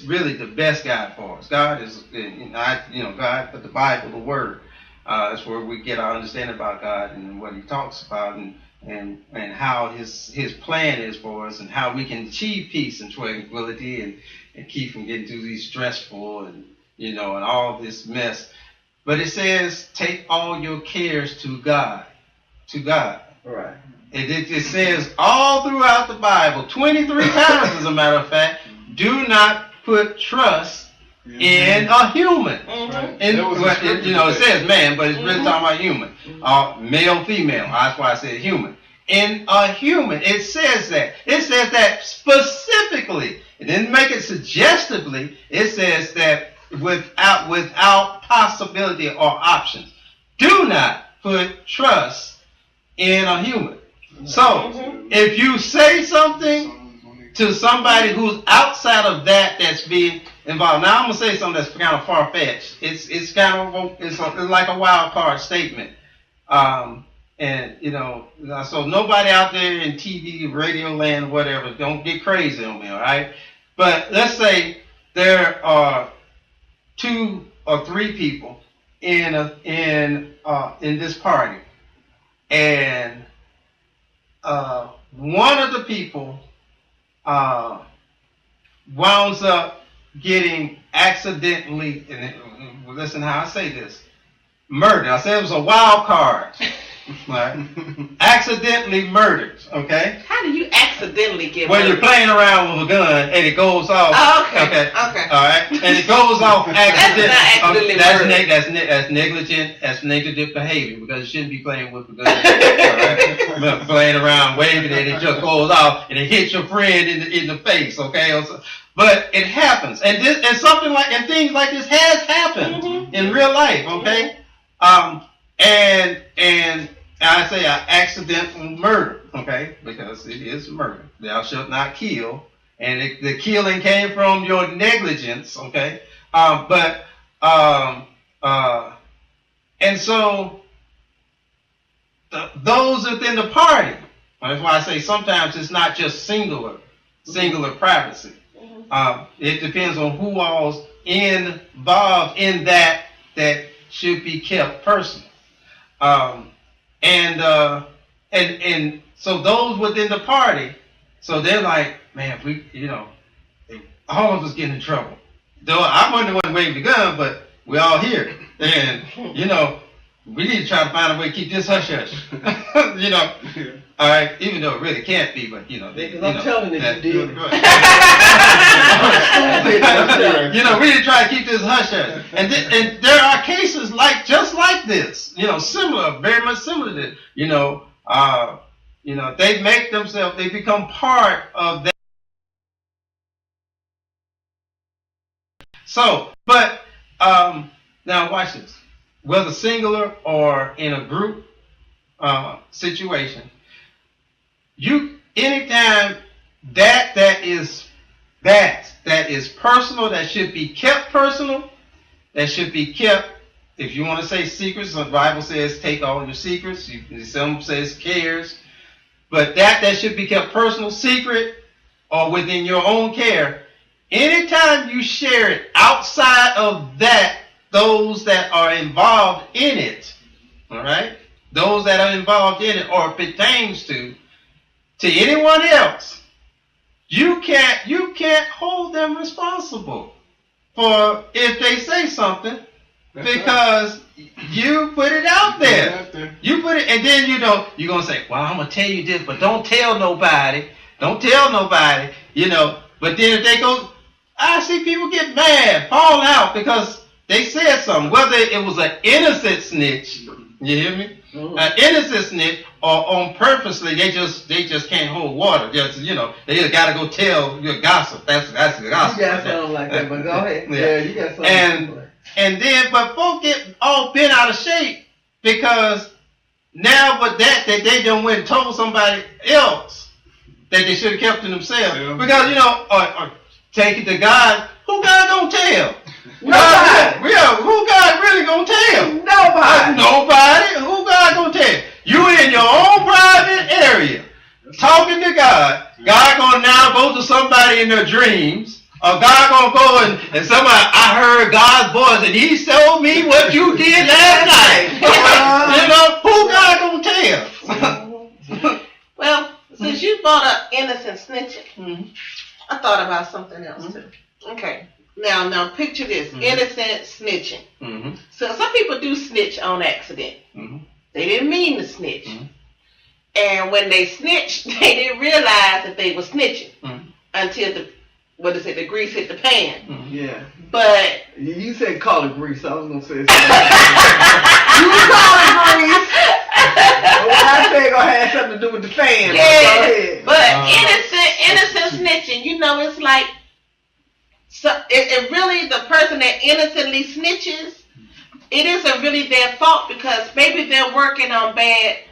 really the best guide for us. God is, God, but the Bible, the Word, that's where we get our understanding about God and what He talks about and how His plan is for us and how we can achieve peace and tranquility and keep from getting through these stressful and all this mess. But it says, take all your cares to God. To God.
Right.
It says all throughout the Bible, 23 times as a matter of fact, do not put trust in a human.
Mm-hmm.
It says man, but it's really talking about human. Male, female. That's why I said human. In a human, it says that. It says that specifically. It didn't make it suggestively. It says that without possibility or options. Do not put trust in a human. So, if you say something to somebody who's outside of that's being involved. Now, I'm gonna say something that's kind of far fetched. It's like a wild card statement. So nobody out there in TV, radio land, whatever, don't get crazy on me, all right? But let's say there are 2 or 3 people in this party, and one of the people wounds up getting accidentally, and listen how I say this, murdered. I said it was a wild card. Right? Accidentally murdered. Okay.
How do you accidentally get
When you're
murdered?
playing around with a gun and it goes off.
Oh, okay.
Okay.
Okay.
All right. And it goes off accidentally.
That's not accidentally murder.
That's negligent. That's negligent behavior because you shouldn't be playing with a gun. All right? Playing around, waving it, it just goes off and it hits your friend in the face. Okay. But it happens, and things like this has happened in real life. Okay. And I say accidental murder, okay, because it is murder. Thou shalt not kill, and the killing came from your negligence, okay. And so those within the party. That's why I say sometimes it's not just singular privacy. It depends on who all's involved in that should be kept personal. And so those within the party, so they're like, man, all of us get in trouble. Though I wasn't the one waving the gun, but we're all here. And, we need to try to find a way to keep this hush-hush. All right, even though it really can't be, but,
Because I'm telling you, you did.
We need to try to keep this hush-hush. And there are cases just like this, similar, very much similar to this. They become part of that. So, but, now watch this. Whether singular or in a group situation, anytime that is personal, that should be kept personal, that should be kept, if you want to say secrets, the Bible says take all your secrets, some says cares, but that should be kept personal, secret, or within your own care. Anytime you share it outside of that, those that are involved in it, all right, those that are involved in it or pertains to anyone else, you can't hold them responsible for if they say something. That's because right. You put it out there. You put it, and then you're gonna say, well, I'm gonna tell you this, but don't tell nobody. Don't tell nobody, But then if they go, I see people get mad, fall out because they said something, whether it was an innocent snitch, you hear me? Mm-hmm. An innocent snitch, or on purposely, they just can't hold water. Just they just gotta go tell your gossip. That's the gossip.
You got something like that, but go ahead. Yeah, you got something.
But folks get all bent out of shape because now, but that they done went and told somebody else that they should have kept to themselves. Yeah. Because or take it to God. Who God gonna tell? Nobody. Who God really gonna tell? Nobody. Who God gonna tell? You in your own private area, talking to God. God gonna now go to somebody in their dreams, or God gonna go and somebody, I heard God's voice and He told me what you did last night. Who God gonna tell?
Well, since you brought up innocent snitching, I thought about something else too. Okay. Now picture this, innocent snitching. Mm-hmm. So some people do snitch on accident. Mm-hmm. They didn't mean to snitch. Mm-hmm. And when they snitched, they didn't realize that they were snitching until the grease hit the pan.
Mm-hmm. Yeah.
But
you said call it grease. I was gonna say something. You call it grease. What I said gonna have something to do with the fan.
Yeah. But innocent snitching, it's like, so it really, the person that innocently snitches, it isn't really their fault because maybe they're working on they're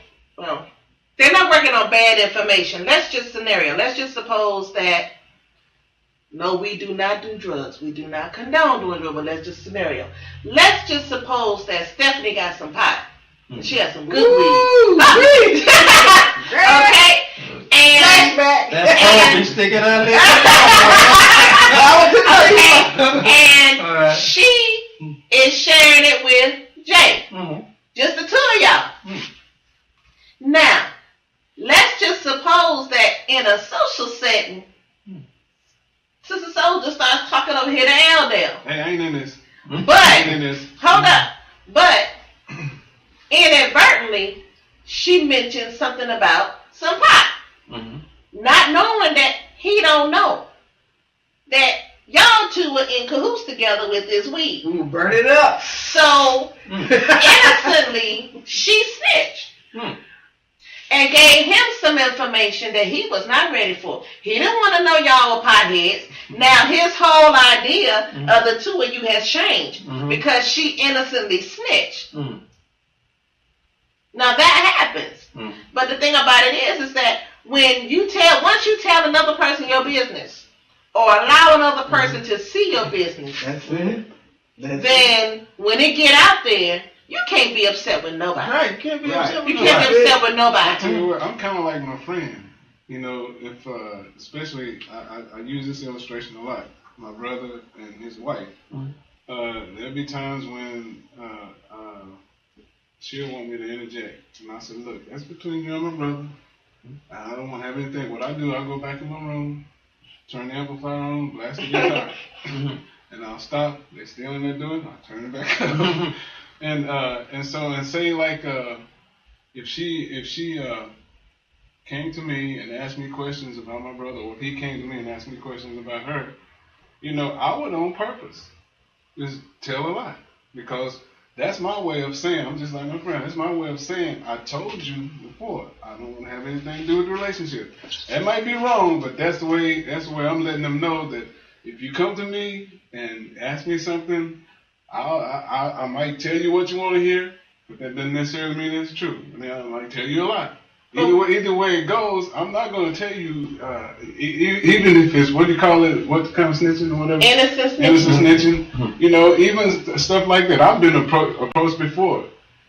not working on bad information. Let's just suppose that, no, we do not do drugs. We do not condone doing drugs, but let's just scenario. Let's just suppose that Stephanie got some pot. And she has some good weed. Okay? And
that's all be sticking out there.
And right. She is sharing it with Jay. Mm-hmm. Just the two of y'all. Mm-hmm. Now, let's just suppose that in a social setting, Sister Soldier starts talking over here to Aldale.
Hey, I ain't in this.
But, hold up. But, inadvertently, she mentioned something about some pot. Not knowing that he don't know that y'all two were in cahoots together with this weed.
Ooh, burn it up.
So, innocently, she snitched. And gave him some information that he was not ready for. He didn't want to know y'all were potheads. Now his whole idea of the two of you has changed because she innocently snitched. Now that happens. But the thing about it is that once you tell another person your business or allow another person to see your business, then when it get out there, you can't be upset with nobody.
Right, you can't be upset with
nobody. You can't be upset with nobody.
I tell you what, I'm kind of like my friend. You know, if especially I use this illustration a lot. My brother and his wife. There'll be times when she'll want me to interject, and I said, "Look, that's between you and my brother. I don't want to have anything. What I do, I go back in my room, turn the amplifier on, blast the guitar, and I'll stop. They still in there doing it. I'll turn it back up." And say like if she came to me and asked me questions about my brother, or if he came to me and asked me questions about her, you know, I would on purpose just tell a lie, because that's my way of saying, I'm just like my friend, that's my way of saying, I told you before, I don't want to have anything to do with the relationship. That might be wrong, but that's the way I'm letting them know that if you come to me and ask me something, I might tell you what you want to hear, but that doesn't necessarily mean it's true. I mean, I might tell you a lie. Either way it goes, I'm not going to tell you, even if it's, what do you call it, what kind of snitching or whatever?
Innocent
snitching. You know, even stuff like that. I've been approached before,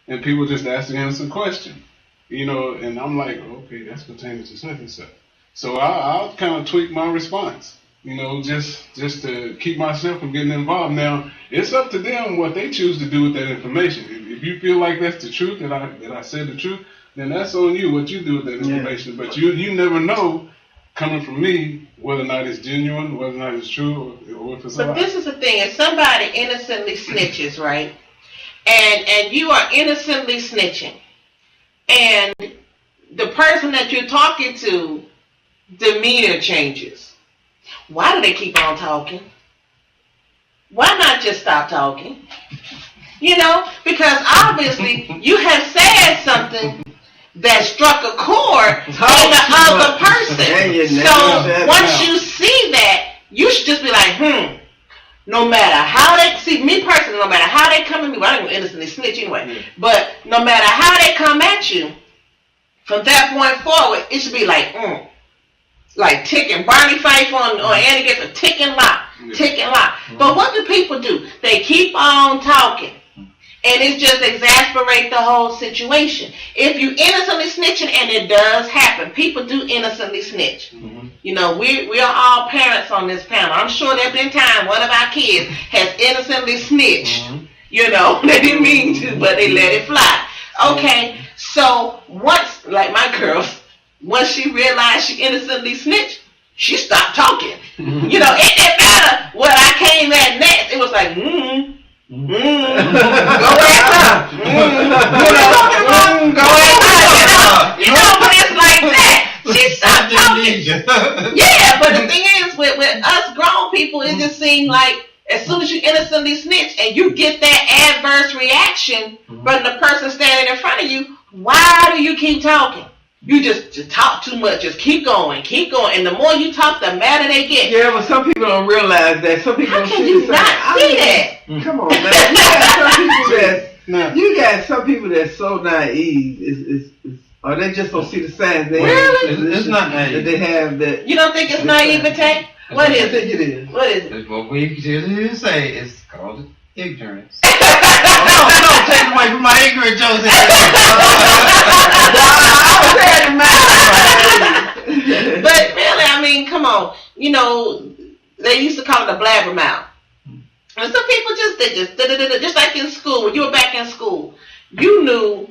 and people just ask an innocent question. You know, and I'm like, okay, that's pertaining to such and such. So I'll kind of tweak my response. You know, just to keep myself from getting involved. Now, it's up to them what they choose to do with that information. If you feel like that's the truth, that I said the truth, then that's on you, what you do with that information. But you never know, coming from me, whether or not it's genuine, whether or not it's true, or if it's a lie.
But this is the thing, if somebody innocently snitches, right, and you are innocently snitching, and the person that you're talking to, demeanor changes, why do they keep on talking? Why not just stop talking? You know, because obviously you have said something that struck a chord in the other person. So once you see that, you should just be like, no matter how they, see me personally, no matter how they come at me, well, I ain't gonna innocently snitch anyway, but no matter how they come at you, from that point forward, it should be like ticking, Barney Fife on Annie gets a ticking lock. But what do people do? They keep on talking. And it just exasperates the whole situation. If you innocently snitching, and it does happen, people do innocently snitch. You know, we are all parents on this panel. I'm sure there have been times one of our kids has innocently snitched. You know, they didn't mean to, but they let it fly. Okay, so once, like my girls, once she realized she innocently snitched, she stopped talking. You know, it didn't matter what I came at next. It was like, go back up. Go back up. You know, but it's like that. She stopped talking. Yeah, but the thing is, with us grown people, it just seems like as soon as you innocently snitch and you get that adverse reaction from the person standing in front of you, why do you keep talking? You just talk too much. Just keep going. And the more you talk, the madder they get.
Yeah, but some people don't realize that. Some people
How can you not see that?
Come on, man. You got some people that's so naive. Or they just don't see the signs.
Really? It's not naive.
That they have that.
You don't think it's naivete? What is
I think it is.
What is it?
It's what we usually say. It's called ignorance.
No,
Take away from my ignorant jokes.
But really, I mean, come on. You know, they used to call it a blabbermouth. And some people just like in school, when you were back in school, you knew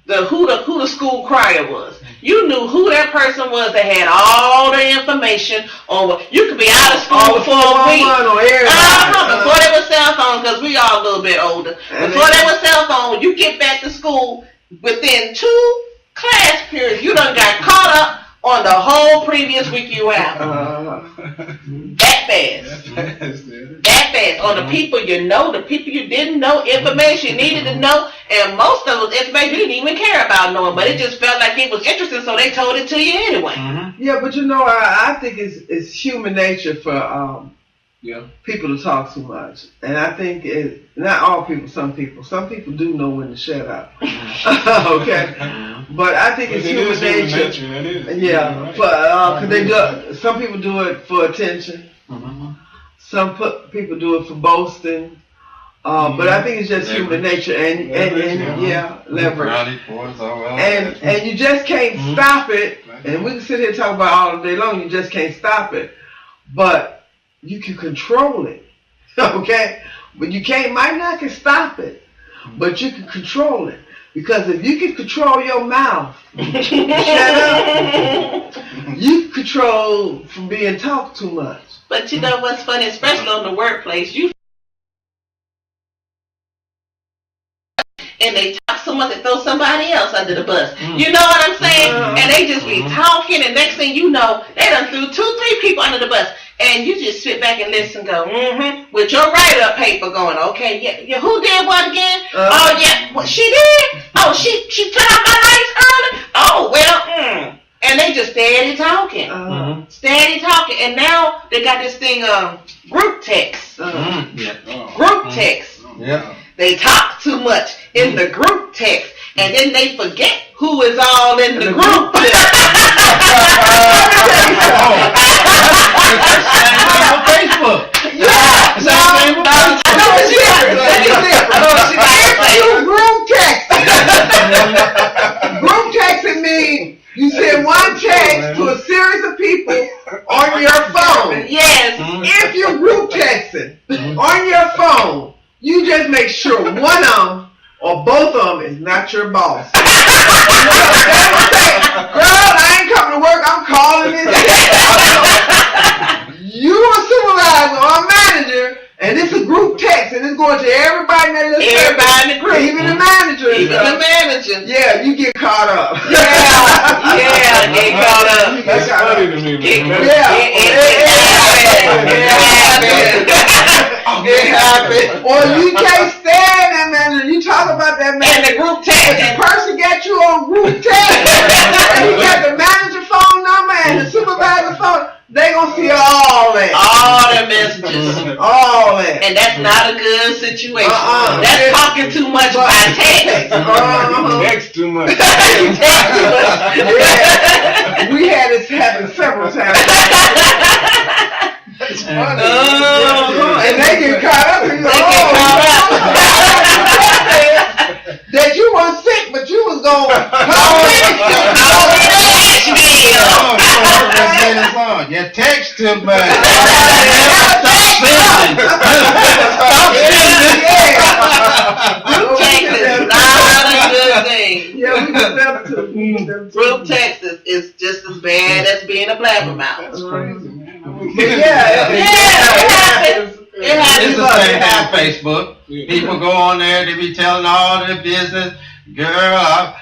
who the school crier was. You knew who that person was that had all the information on what you could be out of school for a week. Before there was cell phones, because we all a little bit older. Before there was cell phone, you get back to school within 2 class period, you done got caught up on the whole previous week you out. That fast. That fast. On the people you know, the people you didn't know, information you needed to know, and most of those information you didn't even care about knowing, but it just felt like it was interesting, so they told it to you anyway.
Yeah, but you know, I think it's human nature for people to talk too much. And I think not all people, some people do know when to shut up. Okay? But I think it's human nature. Yeah, cause they do. Some people do it for attention. Some people do it for boasting. But I think it's just human nature and leverage. And you just can't stop it. And we can sit here and talk about it all day long. You just can't stop it. But you can control it. Okay? But you might not can stop it. But you can control it. Because if you can control your mouth, shut up, you can control from being talked too much.
But you know what's funny, especially on the workplace, and they talk so much they throw somebody else under the bus. You know what I'm saying? And they just be talking, and next thing you know, they done threw 2-3 people under the bus. And you just sit back and listen, go, with your write-up paper going, okay, yeah, who did what again? Oh, yeah, what she did? Oh, she put out my lights early? Oh, well, And they just steady talking. Steady talking. And now they got this thing, group text. Group text. They talk too much in the group text. And then they forget who is all in the group.
Facebook.
Group texting means you send one text to a series of people on your phone.
Yes.
If you're group texting on your phone, you just make sure one of them or both of them is not your boss. Girl, I ain't coming to work. I'm calling this. You a supervisor or a manager, and it's a group text, and it's going to everybody in
the group.
Even the manager. Yeah, you get caught up.
Yeah, get caught up.
That's funny to me.
It happened. Or you can't stand that manager. You talk about that manager.
And the group text.
The person got you on group text. And you got the manager phone number and the supervisor phone. They gonna see all that.
All the messages.
All that.
And that's not a good situation. That's talking too much by text.
Text too much.
Yeah. We had this happen several times.
It's funny.
And they get caught up. That you weren't sick, but you was going.
You text too much.
Group text is just as bad as being a blabbermouth.
It happens.
It's the same thing on Facebook. People go on there, they be telling all their business. I'm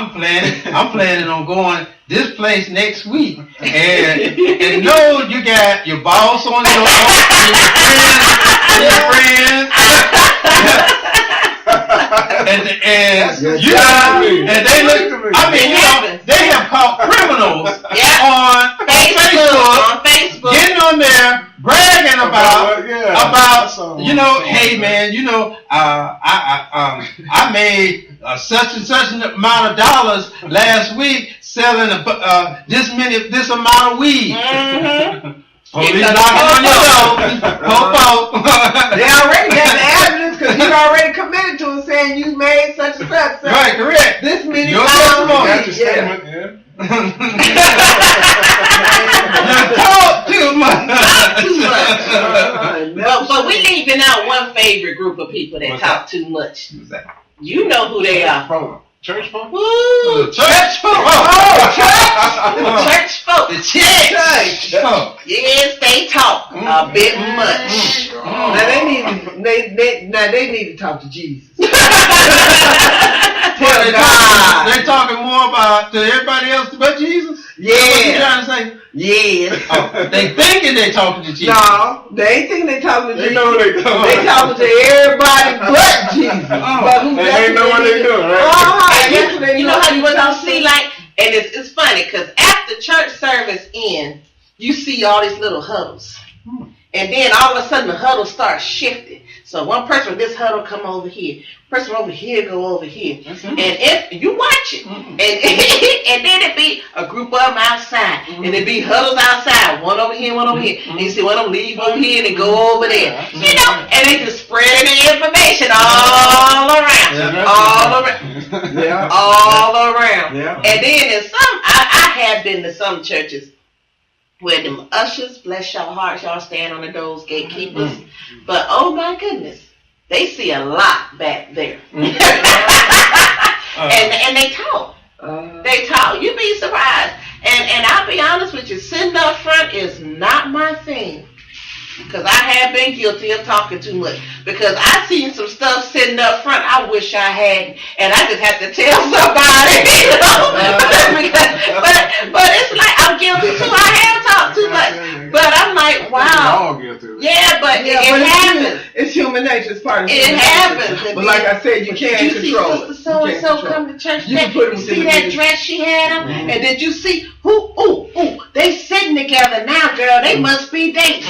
planning on going this place next week, and you got your boss on your friends, and they look. I mean, they have caught criminals on Facebook, getting on there. Bragging about hey man, I made such and such an amount of dollars last week selling this amount of weed. Police knocking on your door.
They already got the evidence because you already committed to it, saying you made such and such.
Right, correct.
This many
your
times.
Statement,
talk too much.
But we leaving out one favorite group of people that talk too much. You know who they are.
Church folk?
Woo!
Church folk.
Church folk.
The church folk.
Yes, they talk a bit much.
Now they need to talk to Jesus.
Tell God. to everybody else but Jesus?
Yeah.
What you trying to say?
Yes.
Oh, they thinking they talking to Jesus.
No, they ain't thinking they talking to
They
Jesus.
know what they doing.
They talking to everybody but Jesus. But who
They know what they doing, right?
Oh, that's what they
You know how you
was
don't see like, and it's funny because after church service ends, you see all these little huddles, and then all of a sudden the huddle starts shifting. So one person from this huddle come over here, person over here go over here, and if you watch it, and then it be a group of them outside, and it be huddles outside, one over here, one over here, and you see one of them leave over here and they go over there, you know, and they just spreading the information all around, all around.
Yeah.
All around.
Yeah.
And then in some, I have been to some churches where them ushers, bless your hearts, y'all stand on the doors, gatekeepers. But oh my goodness, they see a lot back there. And they talk. They talk. You'd be surprised. And I'll be honest with you, sitting up front is not my thing. Because I have been guilty of talking too much. Because I seen some stuff sitting up front I wish I hadn't. And I just have to tell somebody, you know. but it's like I'm guilty too. I have talked too much. But I'm like, wow. Yeah, but it happens.
It's human nature. It's part of
It
human
happens.
nature. But like I said, you can't
you
control
see
it.
Sister so and so come to church.
You can
That,
put them
you see
within
that
the
dress she had on, and did you see who? Ooh, they sitting together now, girl. They must be dating.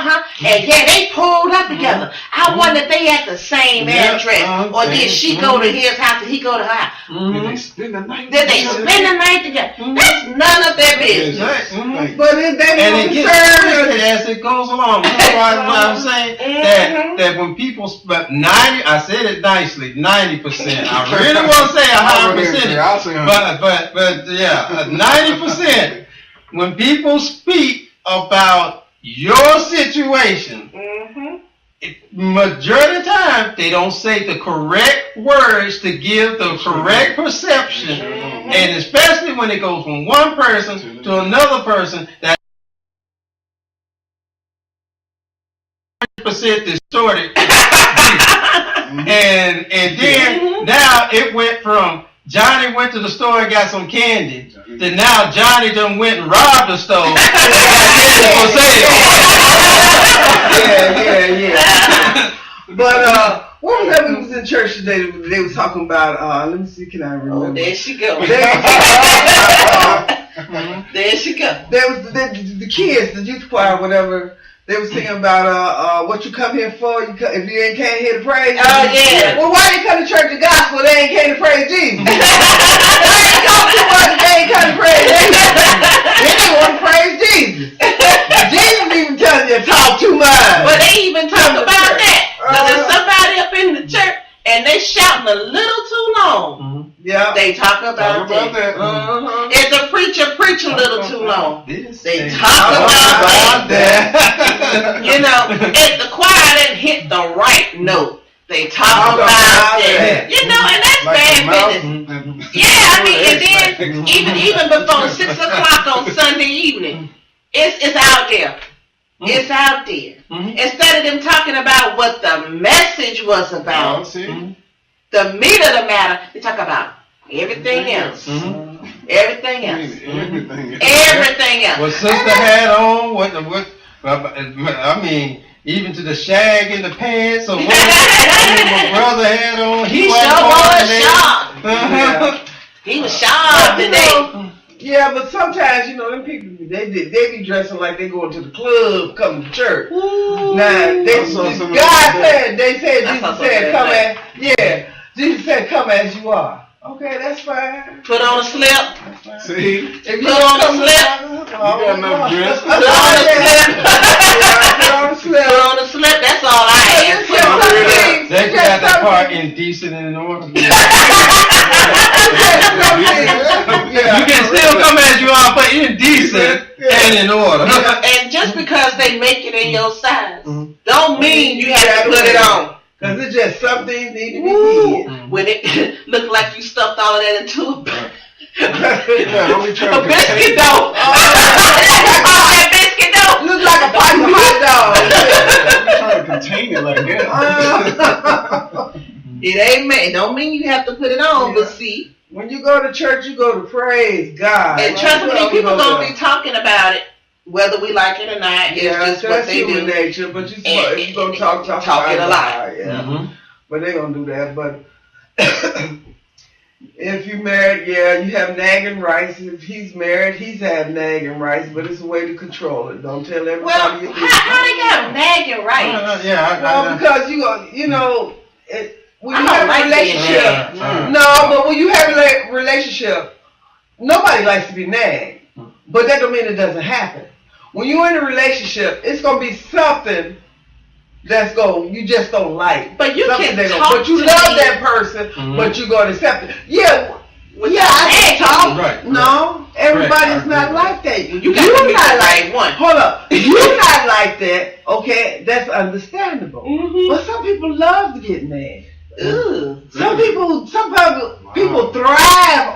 And yeah, they pulled up together. I wonder if they at the same address, or did she go to his house and he go to her house?
Did they spend the night?
Did they spend the night together? That's none of their business.
But if they
And it
don't
gets
serve
twisted as it goes along. That's why I'm saying that when people, but 90, I said it nicely, 90%. I really want to say a higher percentage.
I'll say 100.
But yeah, 90%. When people speak about your situation, majority of the time they don't say the correct words to give the correct perception, and especially when it goes from one person to another person, that 100% distorted. and then now it went from Johnny went to the store and got some candy to now Johnny done went and robbed the store and got candy for sale.
Yeah. But what was that? We was in church today. They was talking about. Let me see. Can I remember?
Oh, there she go. There she go.
There was the kids, the youth choir, whatever. They was singing about what you come here for. If you ain't came here to praise.
Oh yeah.
Well, why they come to church the gospel? They ain't came to praise Jesus. They ain't come too much. They ain't come to praise Jesus. They didn't want to praise Jesus. Jesus even telling you to talk too much.
But they even talk about that. Now there's somebody up in the church and they shouting a little too long.
Yeah.
They talk about that. If the preacher preach a little too long, they talk about that. You know, if the choir didn't hit the right note, they talk about that. You know, and that's bad business. Yeah, I mean, and then even before 6 o'clock on Sunday evening, it's out there. It's out there. Instead of them talking about what the message was about, the meat of the matter, they talk about everything else. Everything else. Everything else.
What sister had on, what I mean, even to the shag in the pants or what my brother had on.
He sure was sharp. He was sharp today.
Yeah, but sometimes, you know, them people, they be dressing like they going to the club, coming to church.
Ooh.
Now, Jesus said, come as, Jesus said, come as you are. Okay, that's fine.
Put on a slip.
See?
If you
Put on a slip.
You got enough dress.
Put on a slip. Put on a slip. That's all I ask.
They got that part indecent and in order. You can still come as you are, but indecent and in order.
And just because they make it in your size, don't mean you have to put it on.
Because it's just some things need to be hid.
When it look like you stuffed all of that into a
Don't be trying to
biscuit dough. That biscuit dough.
Looks like a pipe of hot dog.
Don't be trying to contain it like that.
It ain't made. Don't mean you have to put it on, but see,
When you go to church, you go to praise God.
And trust me, people gonna be talking about it, whether we like it or not.
Yeah,
it's just what they
human
do.
nature, but you gonna talk
it a
about
lot.
it, yeah. But they gonna do that. But if you married, yeah, you have nagging rights. If he's married, he's have nagging rights. But it's a way to control it. Don't tell everybody.
Well,
you
how they got nagging rights?
Well, because you know, when you
I
have
don't
a
like being
relationship,
nagged.
but when you have a relationship, nobody likes to be nagged. But that don't mean it doesn't happen. When you're in a relationship, it's gonna be something you just don't like.
But you
something
can talk
but you
to
love
me.
that person, but you're gonna accept it. Yeah,
With
I can talk.
Right,
No, everybody's
Right.
not like that.
You got to be
not
the
like
right one.
Hold up, you're not like that. Okay, that's understandable. But some people love to get mad.
Ooh.
Some people thrive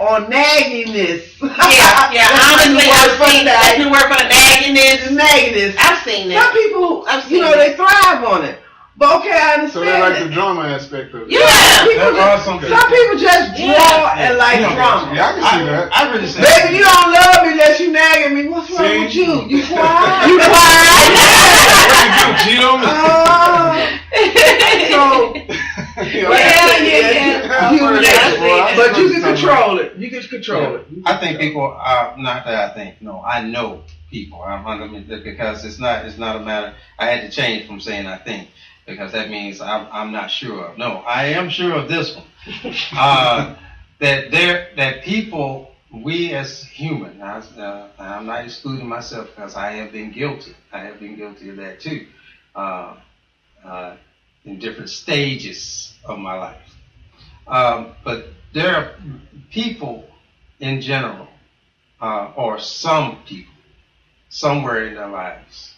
on nagginess.
Yeah. Honestly, I've been working on nagginess.
Nagginess.
I've seen
Some
that.
people,
I've seen
they thrive on it. But okay, I understand.
So they like the
that.
drama aspect of it.
Yeah.
Some people just draw and like drama.
Yeah, I can see that.
I really say,
Baby, you don't love me unless you nagging me. What's wrong with you? You quiet?
You quiet.
Cheat on me.
But you can control it. You can control it.
I think people are not that. I think no. I know people. Because it's not a matter. I had to change from saying I think because that means I'm not sure of. No, I am sure of this one. That people, we as human. I'm not excluding myself because I have been guilty. I have been guilty of that too. In different stages of my life. But there are people in general, or some people, somewhere in their lives,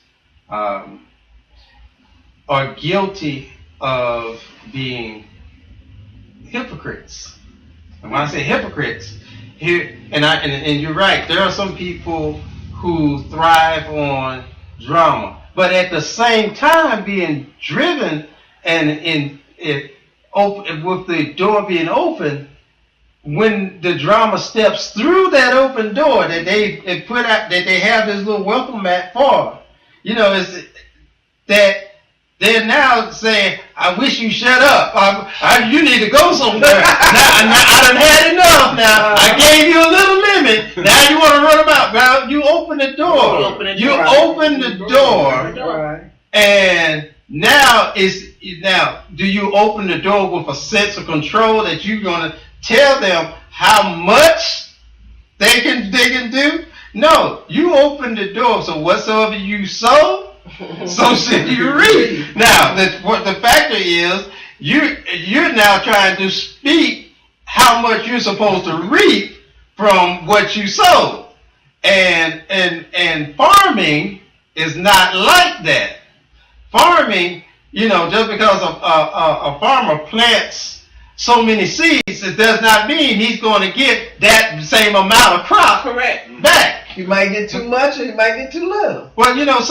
are guilty of being hypocrites. And when I say hypocrites, and you're right, there are some people who thrive on drama, but at the same time being driven and with the door being open, when the drama steps through that open door that they put out, that they have this little welcome mat for, is that they're now saying, "I wish you shut up. You need to go somewhere. I done had enough. Now I gave you a little limit. Now you want to run about. Now you open the door. You open the door, and now do you open the door with a sense of control that you're going to tell them how much they can do? No, you open the door. So whatsoever you sow, so should you reap. Now, what the factor is, you're now trying to speak how much you're supposed to reap from what you sowed, and farming is not like that. Farming, just because a farmer plants so many seeds, it does not mean he's going to get that same amount of crop back.
You might get too much or you might get too little.
Well, it'll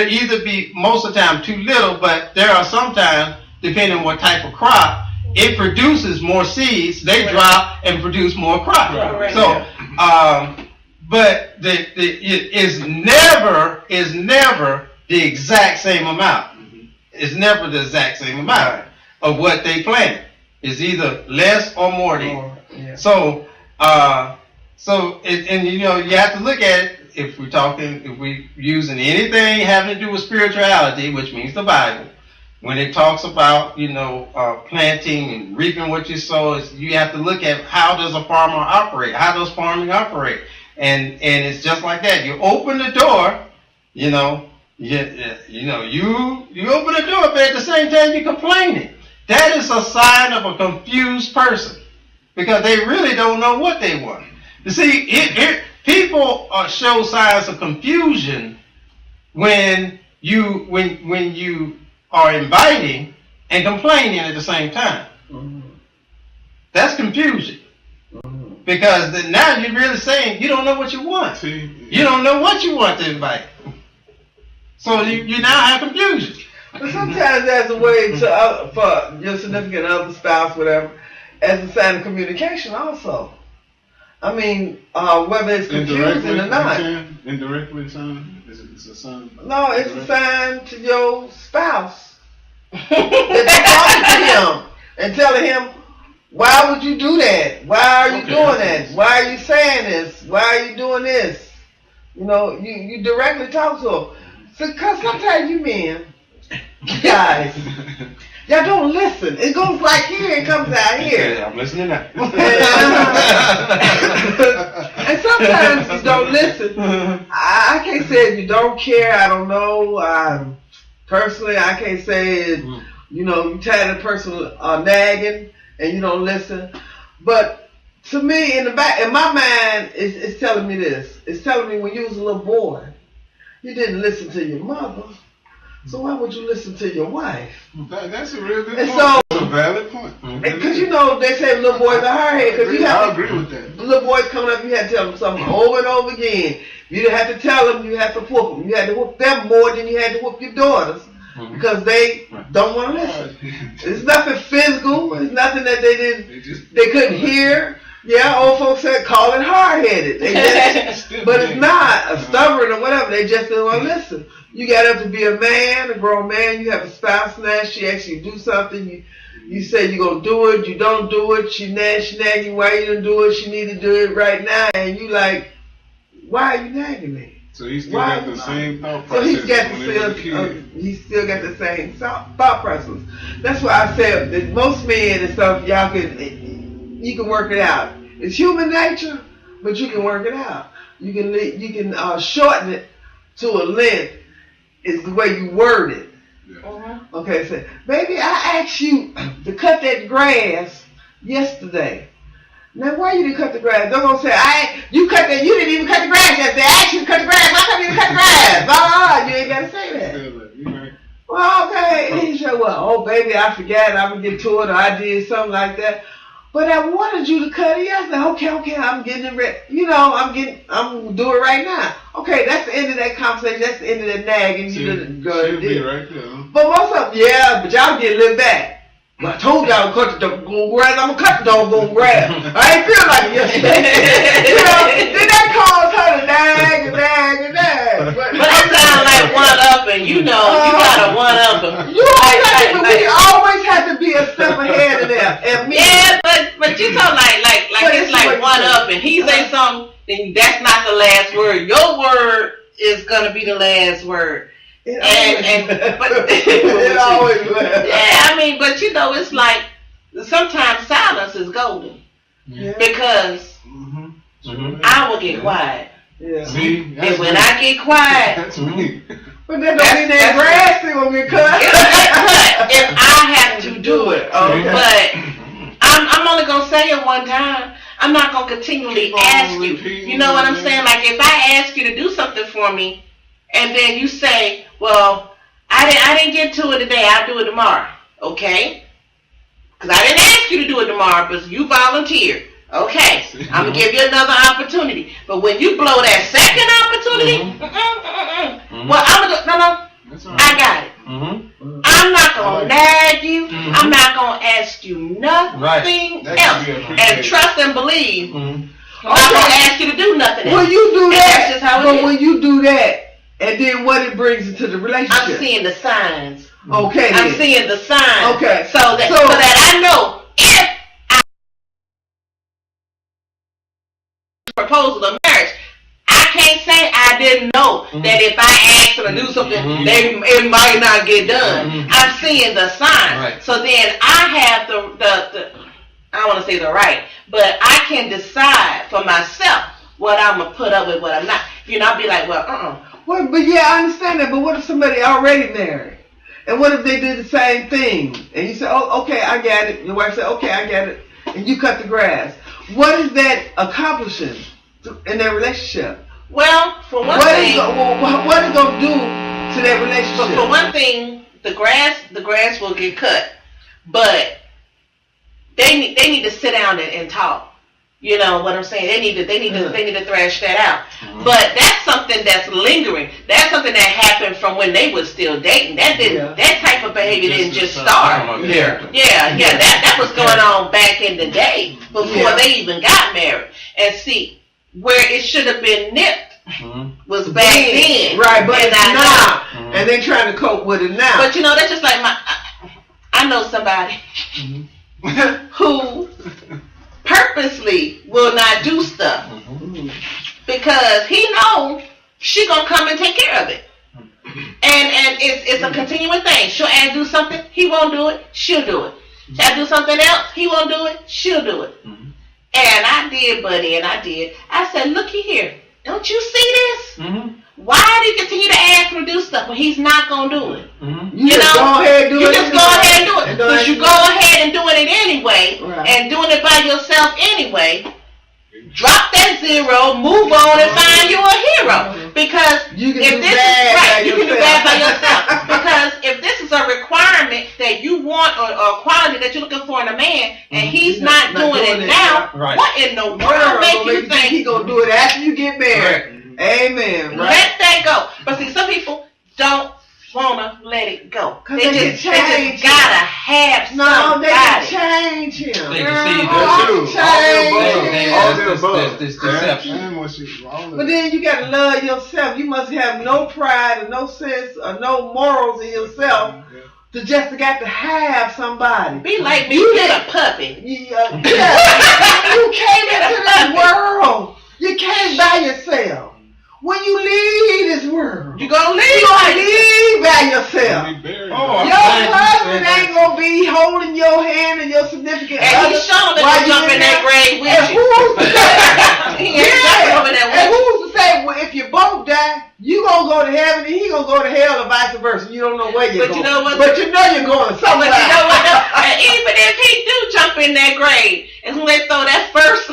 either be most of the time too little, but there are sometimes, depending on what type of crop, it produces more seeds. They drop and produce more crop. So, but it is never the exact same amount. It's never the exact same amount of what they planted. It's either less or more than.
Yeah.
So you have to look at it if we're using anything having to do with spirituality, which means the Bible. When it talks about, planting and reaping what you sow, you have to look at how does a farmer operate? How does farming operate? And it's just like that. You open the door, you open the door, but at the same time you're complaining. That is a sign of a confused person because they really don't know what they want. You see, people show signs of confusion when you are inviting and complaining at the same time. Mm-hmm. That's confusion. Mm-hmm. Because now you're really saying you don't know what you want. You don't know what you want to invite. So you now have confusion.
But sometimes there's a way for your significant other, spouse, whatever. as a sign of communication also. I mean, whether it's confusing or not.
Indirectly, son? It's a sign?
No, it's a sign to your spouse that you're talking to him and telling him, why would you do that? Why are you doing that? Why are you saying this? Why are you doing this? You know, you directly talk to him. Because sometimes you men, guys, y'all don't listen. It goes like here and comes out here.
Yeah, I'm listening now.
And sometimes you don't listen. I can't say if you don't care. I don't know. Personally, I can't say you know, you tired of the person nagging and you don't listen. But to me, in my mind, it's telling me this. It's telling me when you was a little boy, you didn't listen to your mother. So why would you listen to your wife?
That's a real good
And
point.
so-
That's a valid point.
Because you know they say little boys are hard headed. Because you
I
have to,
agree with that.
little boys coming up, you had to tell them something over and over again. You didn't have to tell them, you had to whoop them. You had to whoop them more than you had to whoop your daughters. Because they don't want to listen. It's nothing physical. It's nothing that they couldn't hear. Yeah, old folks said call it hard headed. But it's not a stubborn or whatever. They just don't want to listen. You got up to be a man, a grown man. You have a spouse now. She asks you to do something. You say you're going to do it. You don't do it. She nag you why you didn't do it. She need to do it right now. And you like, why are you nagging me?
So he still got the same thought
So
process
he's got
when he was a kid.
he still got the same thought process. That's why I said that most men and stuff, you can work it out. It's human nature, but you can work it out. You can shorten it to a length. Is the way you word it.
Yeah.
Okay, so baby, I asked you to cut that grass yesterday. Now, why you didn't cut the grass? They're gonna say, you didn't even cut the grass yesterday. I asked you to cut the grass. Why come you didn't cut the grass? Blah, blah, blah. You ain't gotta say that. Well, okay. And he said, well, baby, I forgot. I'm gonna get to it, or I did something like that. But I wanted you to cut it yesterday. Okay, I'm getting it ready. You know, I'm gonna do it right now. Okay, that's the end of that conversation. That's the end of that nagging. You didn't go and do it.
Right there, huh?
But most of them, yeah, but y'all get a little back. But I told y'all to cut the doggone grass. I'm gonna cut the doggone grass. I ain't feel like it yesterday. You know, then that caused her to nag.
But that sounds like one up, and you know, you got a one up.
We always have to be a step ahead of them. And me,
Yeah, but you know, like it's like one up, and he say something, then that's not the last word. Your word is gonna be the last word. But
it always was.
yeah, I mean, but you know, it's like sometimes silence is golden because I will get quiet,
Yeah.
See?
and when I get quiet,
That's me.
But that don't mean that grass thing will get cut.
if I have to do it.
Okay.
But I'm only gonna say it one time. I'm not gonna continually ask you. You know what I'm saying? Like if I ask you to do something for me, and then you say, "Well, I didn't get to it today. I'll do it tomorrow." Okay? Because I didn't ask you to do it tomorrow, but you volunteered. Okay, I'm gonna give you another opportunity. But when you blow that second opportunity, well, I'm gonna no.
That's all right.
I got it. I'm not gonna nag you. I'm not gonna ask you nothing
That
else.
can be
And
appreciated.
trust and believe. I'm not gonna ask you to do nothing else.
When you do
And
that,
that's just how it
but
is.
when you do that, and then what it brings into the
I'm
relationship.
seeing the signs.
Okay.
I'm
then.
seeing the signs.
Okay.
So that I know if I proposal of marriage, I can't say I didn't know that if I asked them to do something, it might not get done. I'm seeing the signs.
Right.
So then I have the I don't want to say the right, but I can decide for myself what I'm gonna put up with, what I'm not. You know, I'll be like, well,
Well, but yeah, I understand that. But what if somebody already married? And what if they did the same thing? And you say, oh, okay, I got it. Your wife said, okay, I got it. And you cut the grass. What is that accomplishing in their relationship?
Well, for one
What
thing,
is it going to do to that relationship?
but for one thing, the grass will get cut, but they need to sit down and talk. You know what I'm saying? They need to thrash that out. But that's something that's lingering. That's something that happened from when they were still dating. That type of behavior didn't just start.
Yeah.
Yeah, that was going on back back in the day before they even got married. And see, where it should have been nipped was back then.
Right, but
and
it's now. And they trying to cope with it now.
But you know, that's just like I know somebody who purposely will not do stuff because he knows she gonna come and take care of it. And it's a continuing thing. She'll ask do something, he won't do it, she'll do it. She'll do something else, he won't do it, she'll do it. And I did, buddy, and I did. I said, looky here, don't you see this? Why do you continue to ask him to do stuff when he's not going to do it?
You just go ahead and do it.
You just go ahead and do it. Because you go ahead and doing it anyway, and doing it by yourself anyway. Drop that zero, move on, and find you a hero. Because
you can
if
do
this
bad
is right,
by
you can do bad by yourself. Because if this is a requirement that you want or a quality that you're looking for in a man, and he's not doing it now, what in the world makes you think
he's going to do it after you get married? Amen. Right?
Let that go. But see, some people don't wanna let it go. They just gotta have somebody.
No, they can change him.
They can see
All the above.
This deception.
But then you gotta love yourself. You must have no pride or no sense or no morals in yourself to just got to have somebody.
Be like me, you get a puppy.
You came into this world. You came by yourself. When you leave this world,
you gonna leave.
You gonna leave by yourself. Your husband ain't gonna be holding your hand and your significant other.
And he's showing that you jump in that grave with you.
He ain't jumping over there with you. And who's to say, well, if you both die, you gonna go to heaven and he gonna go to hell or vice versa. You don't know where you're going. But you know you're going somewhere.
But you know what? And even if he do jump in that grave, and when they throw that first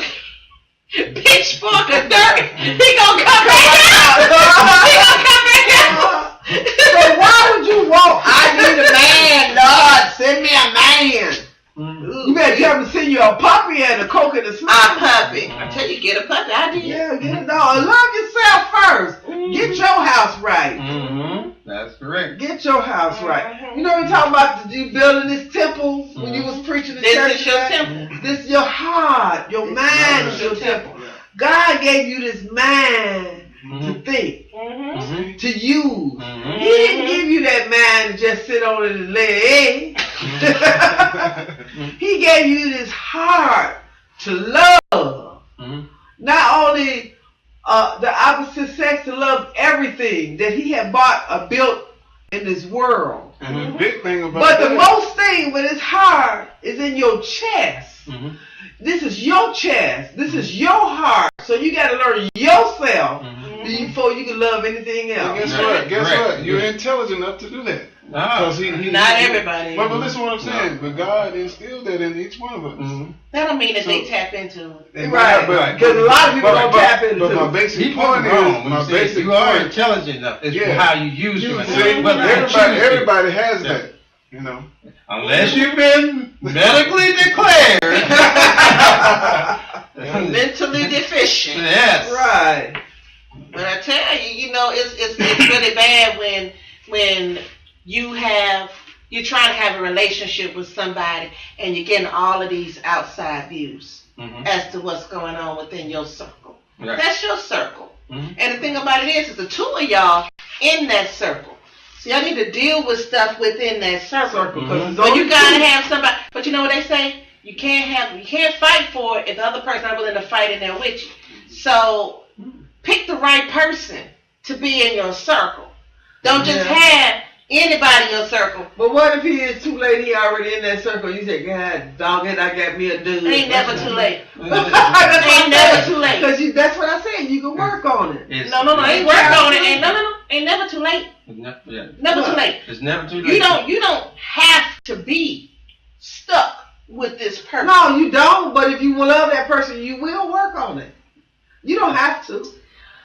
pitchfork of dirt, he gonna come back out. He gonna come back out.
So why would you want, I need a man, Lord, send me a man. You better tell him to send you a puppy and a coke and a smile.
A puppy. I tell you, get a puppy. I did.
Yeah, get a dog. Love yourself first. Get your house right.
That's correct.
Get your house right. You know we talking about you building this temple when you was preaching the church.
This is your temple.
This is your heart. Your mind is your temple. God gave you this mind to think, to use. He didn't give you that mind to just sit on it and lay eggs. He gave you this heart to love. Not only the opposite sex, to love everything that he had bought or built in this world.
And the big thing about
But the most thing with his heart is in your chest. This is your chest. This is your heart. So you got to learn yourself before you can love anything else.
Guess what? You're intelligent enough to do that.
Not everybody.
But listen to what I'm saying. But God instilled that in each one of us.
That don't mean that they tap into it.
Right. Because a lot of people don't tap into it.
But my basic point is,
you are intelligent enough. It's how you use your
everybody has that. You know,
unless you've been medically declared
mentally deficient.
Yes.
Right.
But I tell you, you know, it's really bad when you're trying to have a relationship with somebody and you're getting all of these outside views as to what's going on within your circle. Right. That's your circle. And the thing about it is the two of y'all in that circle. So y'all need to deal with stuff within that circle. But you gotta have somebody. But you know what they say? You can't fight for it if the other person not willing to fight in there with you. So pick the right person to be in your circle. Don't just have anybody in your circle.
But what if he is too late? He already in that circle. You say, God, dog it, I got me a dude.
Ain't never too late. Ain't never too late.
Because that's what I said. You can work on it.
No, ain't work on it. Ain't never too late. Never too late.
It's never too late.
You don't have to be stuck with this person.
No, you don't. But if you love that person, you will work on it. You don't have to.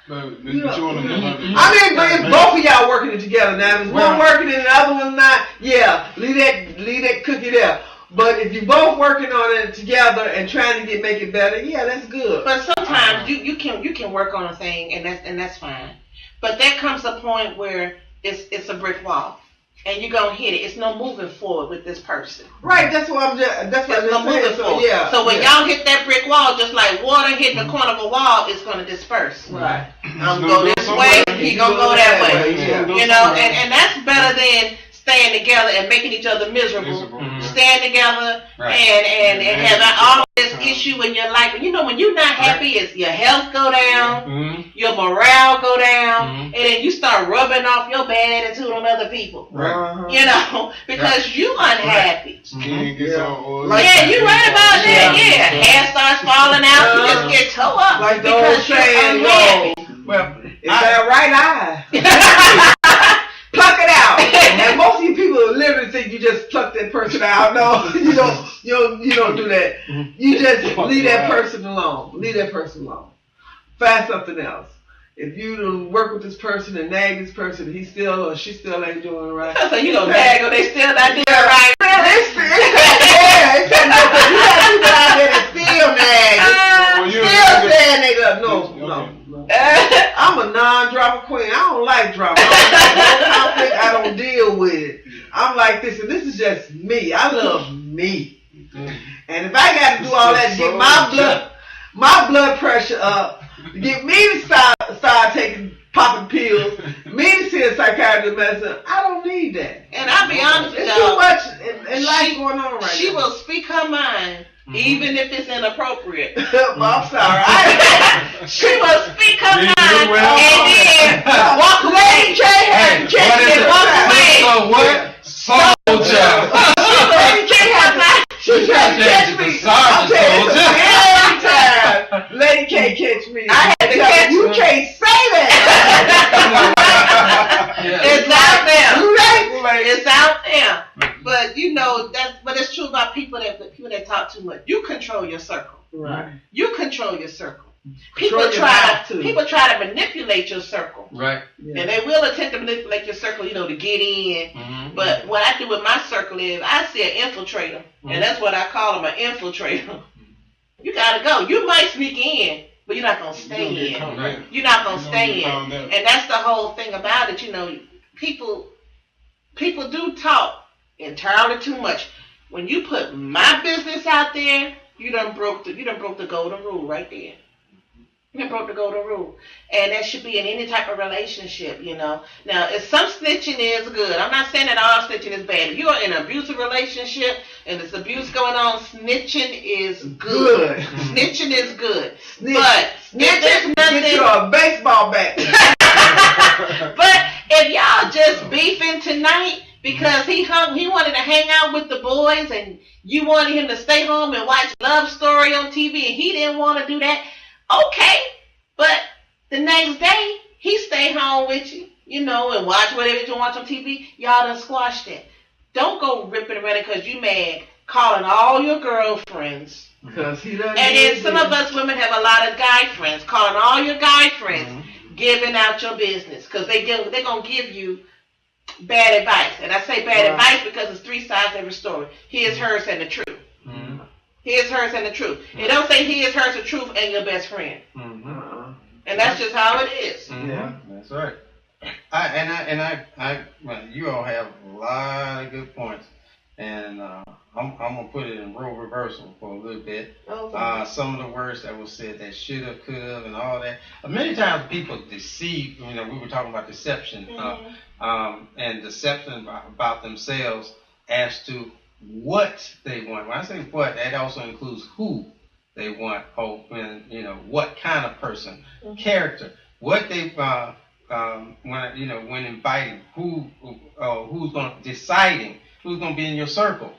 But if both of y'all working it together now, if one working it and the other one not, leave that cookie there. But if you both working on it together and trying to make it better, that's good.
But sometimes you can work on a thing and that's fine. But there comes a point where it's a brick wall. and you're gonna hit it. It's no moving forward with this person.
Right, that's what I'm just. That's what I'm
There's no
just
moving
saying. So
forward.
yeah.
So when y'all hit that brick wall, just like water hitting the corner of a wall, it's gonna disperse.
Right.
I'm gonna go this way, he gonna go that way.
Yeah.
You know, and that's better than staying together and making each other miserable. Staying together and having all this issue in your life. You know, when you're not happy, it's your health go down, your morale go down, and then you start rubbing off your bad attitude on other people. You know, because you unhappy.
Skin gets all
Yeah, you right about that. Yeah, hair starts falling out, you just get toe up
Like the old
because you're
saying,
unhappy.
Well,
it's that right eye. Pluck it out. And most of you people literally think you just pluck that person out. No, you don't. You don't do that. You just leave that person alone. Leave that person alone. Find something else. If you don't work with this person and nag this person, he still or she still ain't doing right.
So you gonna nag or they still not doing right.
It's you got people out there that still nag. Still saying they go, no. I'm a non-drama queen. I don't like drama. I don't like no conflict. I don't deal with it. I'm like this, and this is just me. I love me. And if I got to do all that to get my blood pressure up, to get me to start taking popping pills, me to see a psychiatrist medicine, I don't need that.
And I'll be honest with
There's
y'all.
too much in life going on right now.
She will speak her mind. Even if it's inappropriate.
I'm sorry.
She will speak her mind
well.
and then walk away. Walk away.
So what? Soldier.
Lady K has not. She tried to catch me. I'm telling you, every time Lady K catch me.
I had to catch
you. Can't say that.
It's out there. It's out there. But you know but it's true about people that talk too much. You control your circle.
Right.
You control your circle.
Control
People
your mouth, too.
try to manipulate your circle.
Right.
And they will attempt to manipulate your circle, you know, to get in. But what I do with my circle is I see an infiltrator. And that's what I call them, an infiltrator. You gotta go. You might sneak in, but you're not gonna stay in.
Right.
You're not gonna stay in.
found out.
And that's the whole thing about it, you know, people do talk entirely too much. When you put my business out there, you done broke the golden rule right there. You broke the golden rule. And that should be in any type of relationship, you know. Now, if some snitching is good, I'm not saying that all snitching is bad. If you are in an abusive relationship and there's abuse going on, snitching is good. Snitching is good. But if there's nothing...
Get you a baseball bat.
But if y'all just beefing tonight because he wanted to hang out with the boys and you wanted him to stay home and watch Love Story on TV and he didn't want to do that, okay, but the next day, he stay home with you, you know, and watch whatever you watch on TV. Y'all done squashed that. Don't go ripping and running because you mad, calling all your girlfriends.
Because he doesn't.
And then some of us women have a lot of guy friends, calling all your guy friends, giving out your business. Because they're going to give you bad advice. And I say bad advice because it's three sides to every story. His, hers, and the truth. His, hers, and the truth. It don't say his, hers, the truth, and your best friend. And that's just how it is.
Yeah, that's right. Well, you all have a lot of good points, and I'm gonna put it in role reversal for a little bit. Some of the words that was said that should have, could have, and all that. Many times people deceive. You know, we were talking about deception, and deception about themselves as to what they want. When I say what, that also includes who they want, or what kind of person, character, what they when inviting, who's going deciding who's going to be in your circle.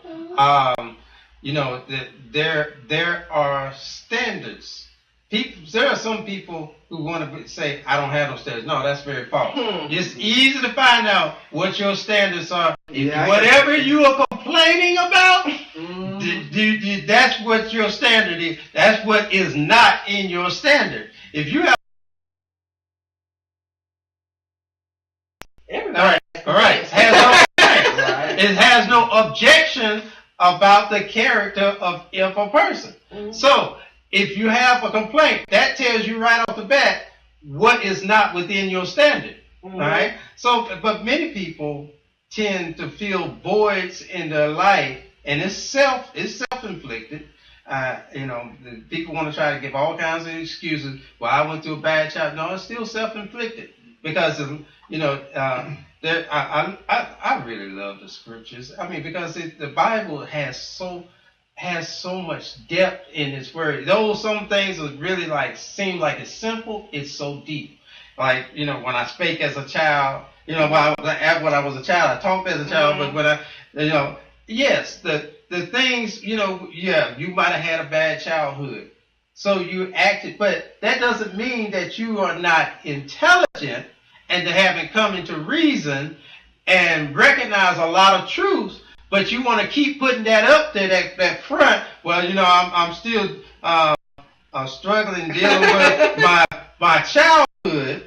There are standards. There are some people who want to say, I don't have no standards. No, that's very false. It's easy to find out what your standards are. Whatever you are complaining about, that's what your standard is. That's what is not in your standard. If you have... All right. It has no objection about the character of a person. So, if you have a complaint, that tells you right off the bat what is not within your standard. All right. So, but many people tend to feel voids in their life, and it's self-inflicted. The people want to try to give all kinds of excuses. Well, I went through a bad childhood. No, it's still self-inflicted because I really love the scriptures. I mean, because the Bible has so much depth in its word. Though some things are really seem like it's simple, it's so deep. Like, when I spake as a child, when I was a child, I talked as a child, but when yes, the things, you might have had a bad childhood. So you acted, but that doesn't mean that you are not intelligent and to haven't come into reason and recognize a lot of truths, but you want to keep putting that up there, that front. Well, I'm still struggling dealing with my childhood,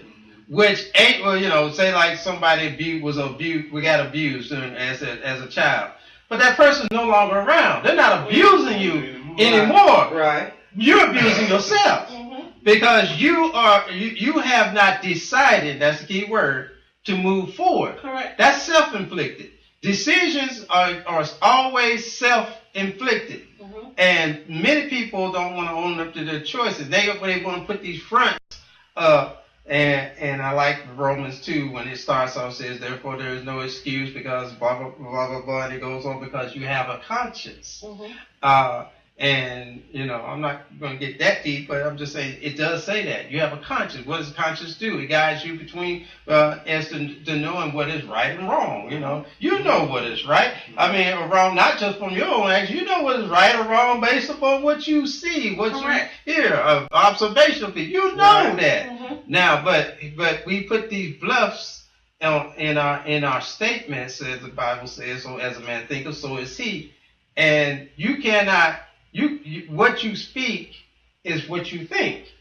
which ain't, say like somebody was abused, we got abused as a child. But that person's no longer around. They're not abusing you anymore.
Right.
You're abusing yourself because you have not decided, that's the key word, to move forward.
Correct.
That's self-inflicted. Decisions are always self-inflicted. And many people don't want to own up to their choices. They want to put these fronts up. And I like Romans 2 when it starts off, says, therefore there is no excuse because blah, blah, blah, blah, blah, and it goes on because you have a conscience. And, I'm not going to get that deep, but I'm just saying it does say that. You have a conscience. What does conscience do? It guides you between as to knowing what is right and wrong. You know what is right. I mean, or wrong, not just from your own actions. You know what is right or wrong based upon what you see, what you hear, observational people. You know that. Now, but we put these bluffs in our statements, as the Bible says, so as a man thinketh, so is he. And you cannot. What you speak is what you think.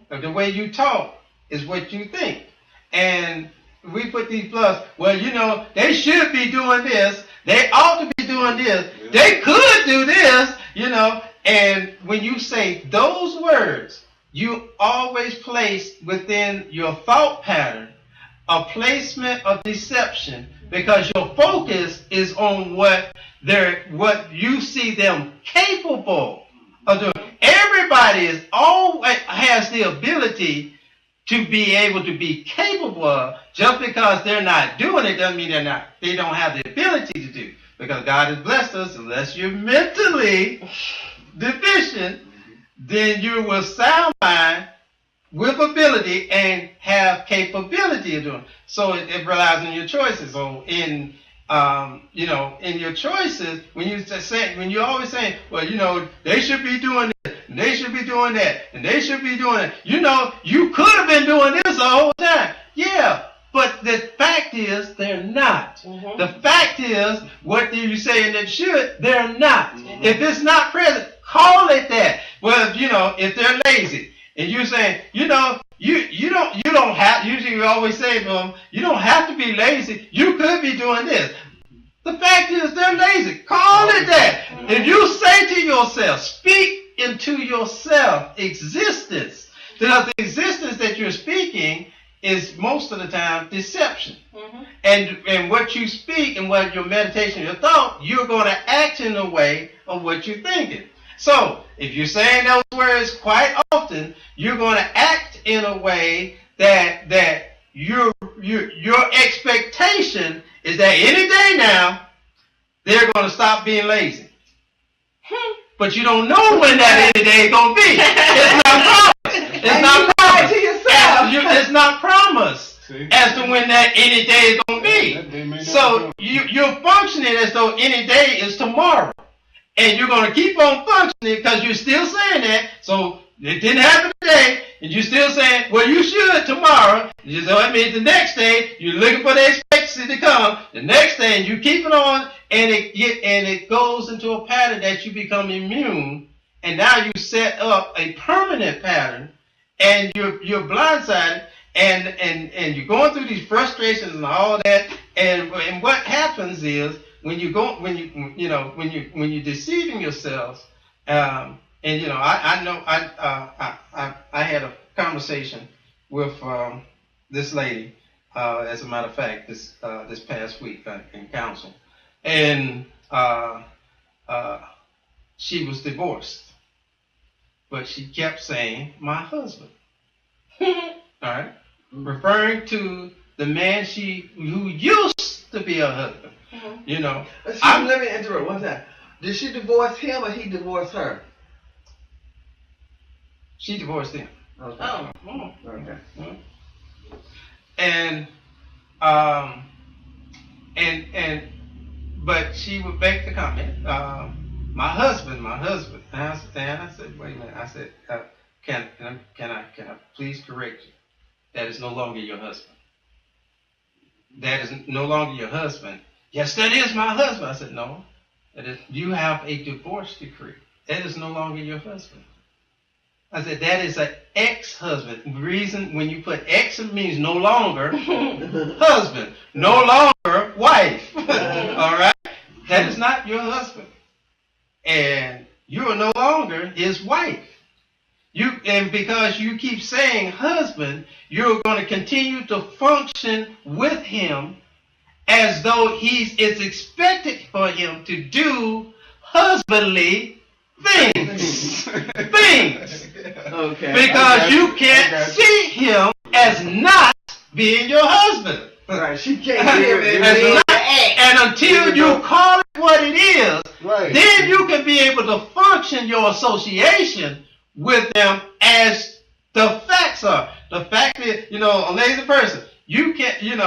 The way you talk is what you think. And we put these bluffs. Well, they should be doing this. They ought to be doing this. They could do this, And when you say those words, you always place within your thought pattern a placement of deception because your focus is on what you see them capable of doing. Everybody has the ability to be able to be capable of. Just because they're not doing it doesn't mean they don't have the ability to do. Because God has blessed us, unless you're mentally deficient, then you will sound mind with ability and have capability of doing. So it relies on your choices. So in your choices, when you always saying, well, they should be doing this, and they should be doing that, and they should be doing that. You could have been doing this the whole time. Yeah, but the fact is they're not. The fact is, what you saying that should, they're not. If it's not present, call it that. Well, if they're lazy, and you're saying, you don't have, usually we always say to them, you don't have to be lazy. You could be doing this. The fact is they're lazy. Call it that. If you say to yourself, speak into yourself existence, because the existence that you're speaking is most of the time deception. And what you speak and what your meditation, your thought, you're going to act in the way of what you're thinking. So, if you're saying those words quite often, you're going to act in a way that your expectation is that any day now, they're going to stop being lazy. But you don't know when that any day is going to be. It's not promised. It's not promised. It's not promised as to when that any day is going to be. So you're functioning as though any day is tomorrow. And you're going to keep on functioning because you're still saying that. So it didn't happen today. And you're still saying, well, you should tomorrow. So that means the next day, you're looking for the expectancy to come. The next day, and you keep it on, and it goes into a pattern that you become immune. And now you set up a permanent pattern, and you're blindsided, and you're going through these frustrations and all that. And what happens is, when you're deceiving yourselves, I had a conversation with this lady, as a matter of fact, this past week in council, and she was divorced, but she kept saying my husband. All right, referring to the man who used to be her husband. You know,
let me interrupt one time. Did she divorce him or he divorced her?
She divorced him.
Okay.
Oh.
Okay.
And but she would make the comment, my husband. And I said, wait a minute. I said, can I please correct you? That is no longer your husband. That is no longer your husband. Yes, that is my husband. I said, no. You have a divorce decree. That is no longer your husband. I said, that is an ex-husband. The reason when you put ex, it means no longer husband, no longer wife. All right? That is not your husband. And you are no longer his wife. And because you keep saying husband, you're going to continue to function with him as though it's expected for him to do husbandly things.
Okay.
Because you can't see him as not being your husband.
Right. She can't hear it.
And until you call it what it is,
Right.
then you can be able to function your association with them as the facts are. The fact is, a lazy person, you can't, you're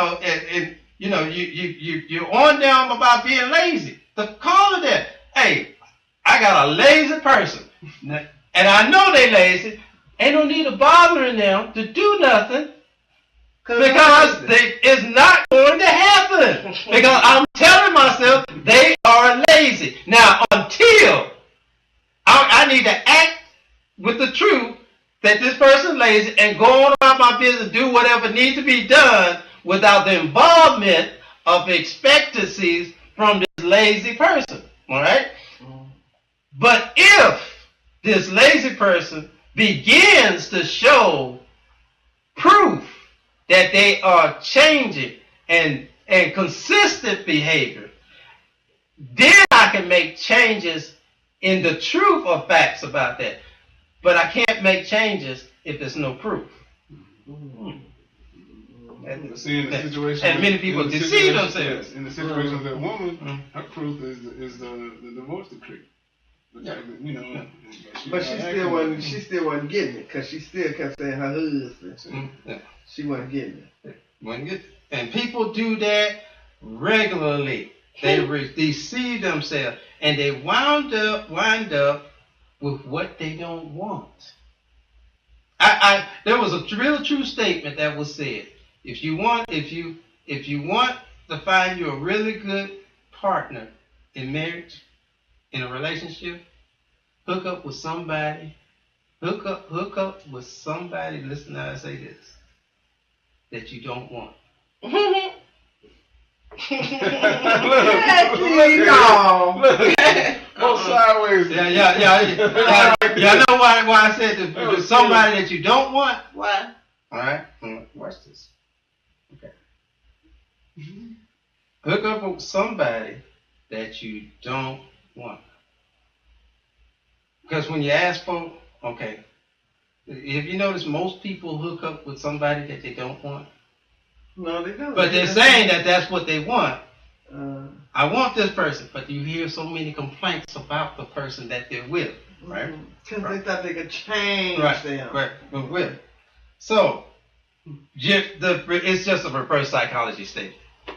on them about being lazy. To call it that. Hey, I got a lazy person, and I know they lazy. Ain't no need of bothering them to do nothing because it's not going to happen. Because I'm telling myself they are lazy. Now, until I need to act with the truth that this person is lazy and go on about my business, do whatever needs to be done without the involvement of expectancies from this lazy person. All right? But if this lazy person begins to show proof that they are changing and consistent behavior, then I can make changes in the truth of facts about that. But I can't make changes if there's no proof.
See, in the situation,
and many people deceive themselves.
In the situation of that woman, her proof is the divorce decree.
Yeah.
But she still wasn't getting it because she still kept saying her husband.
Yeah.
She wasn't getting it.
And people do that regularly. They deceive themselves, and they wind up with what they don't want. There was a real true statement that was said. If you want to find you a really good partner in marriage, in a relationship, hook up with somebody. Hook up with somebody. Listen how I say this. That you don't want.
Go sideways.
Yeah. Y'all know why I said to somebody that you don't want?
Why?
All right. Watch this. Okay. Hook up with somebody that you don't want. Because when you ask for, okay, have you noticed most people hook up with somebody that they don't want?
No, they don't.
But they're saying that that's what they want. I want this person, but you hear so many complaints about the person that they're with, right?
Because they thought they could change them.
Right, but with. So, it's just a reverse psychology statement.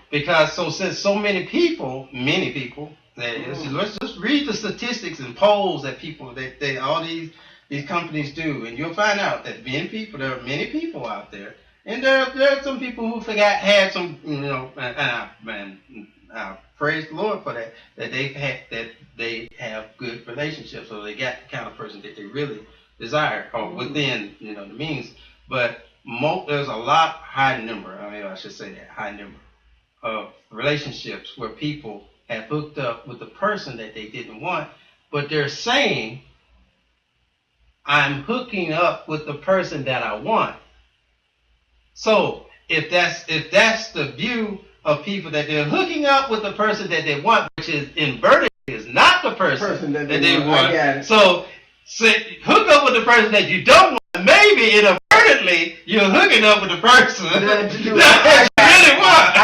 Because since so many people, let's just read the statistics and polls that all these companies do, and you'll find out that there are many people out there, and there are some people who had some, and I praise the Lord for that they have good relationships, or they got the kind of person that they really desire, or within the means. But there's a high number of relationships where people have hooked up with the person that they didn't want, but they're saying, I'm hooking up with the person that I want. So if that's the view of people, that they're hooking up with the person that they want, which is inverted, is not the person that they want. So hook up with the person that you don't want. Maybe inadvertently you're hooking up with the person that you really want.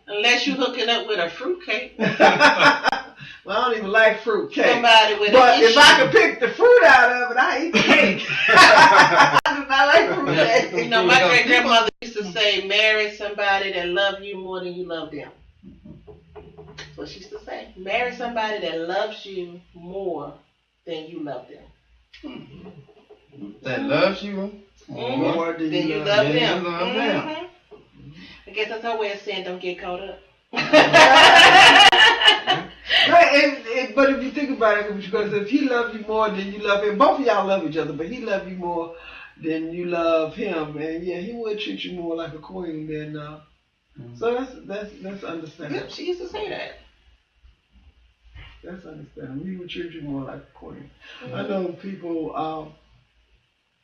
Unless you're hooking up with a fruitcake.
Well, I don't even like fruit cake.
Somebody with
but
an
if
issue.
I could pick the fruit out of it, I eat the cake. I do not like fruit cake.
You know, my great grandmother used to say, marry somebody that loves you more than you love them. That's what she used to say. Marry somebody that loves you more than you love them.
That loves you
more
than you love them. Mm-hmm. I guess that's her way of saying don't get caught up.
But if you think about it, because if he loves you more than you love him, both of y'all love each other, but he loves you more than you love him, and yeah, he would treat you more like a queen than. So that's understandable.
Yep, she used to say that.
That's understandable. He would treat you more like a queen. I know people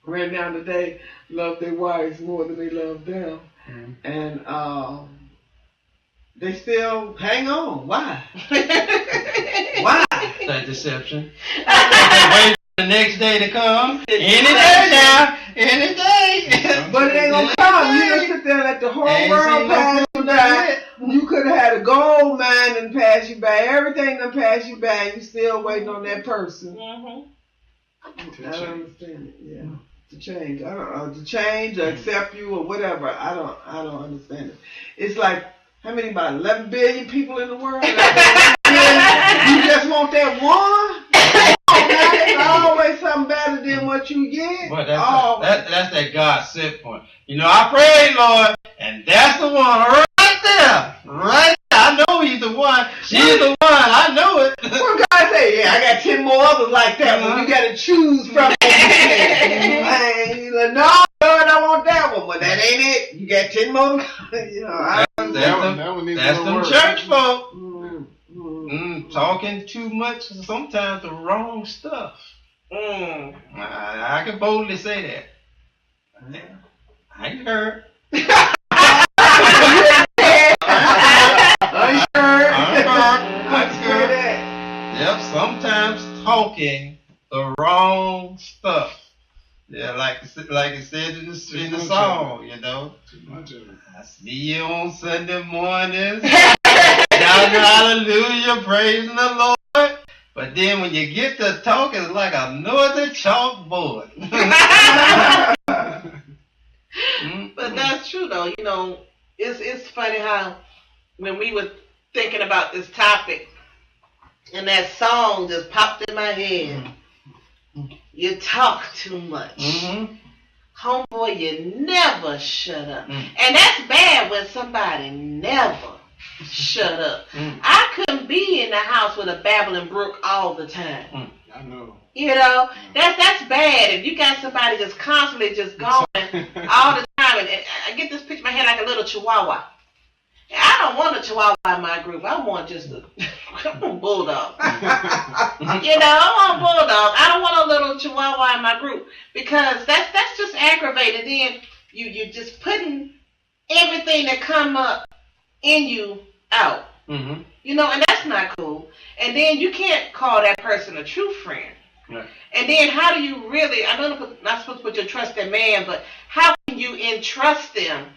right now today love their wives more than they love them, and they still hang on. Why? Why?
That deception. Wait for the next day to come. Any day now. Any day.
But it ain't gonna come. You just sit there and let the whole world pass you by. You could have had a gold mine and pass you by. Everything done pass you by. You still waiting on that person.
Mm-hmm.
I don't understand it. Yeah. To change. To change or accept you or whatever. I don't understand it. It's like, how many, about 11 billion people in the world? You just want that one? It's always something better than what you get.
Boy, that's that God sent one. You know, I prayed, Lord, and that's the one right there. Right there. I know he's the one. She's the one. I know it.
Well, God say, yeah, I got 10 more others like that one. You got to choose from them. No, Lord, I want that one. But that ain't it. You got 10 more. You know,
that's them church folk. Talking too much, sometimes the wrong stuff. I can boldly say that. I ain't heard. Yep, sometimes talking the wrong stuff. Yeah, like it said in the song, you know. I see you on Sunday mornings. Hallelujah, praising the Lord. But then when you get to talking, it's like another chalkboard.
But that's true, though. You know, it's funny how when we were thinking about this topic, and that song just popped in my head. You talk too much. Homeboy, you never shut up. And that's bad when somebody never shut up. I couldn't be in the house with a babbling brook all the time.
I know.
You know, that's bad. If you got somebody just constantly just going all the time, and I get this picture in my head like a little chihuahua. I don't want a chihuahua in my group. I want just a bulldog. You know, I want a bulldog. I don't want a little chihuahua in my group because that's just aggravated. Then you're just putting everything that come up in you out. You know, and that's not cool. And then you can't call that person a true friend.
Right.
And then how do you really, I know you're not supposed to put your trust in man, but how can you entrust them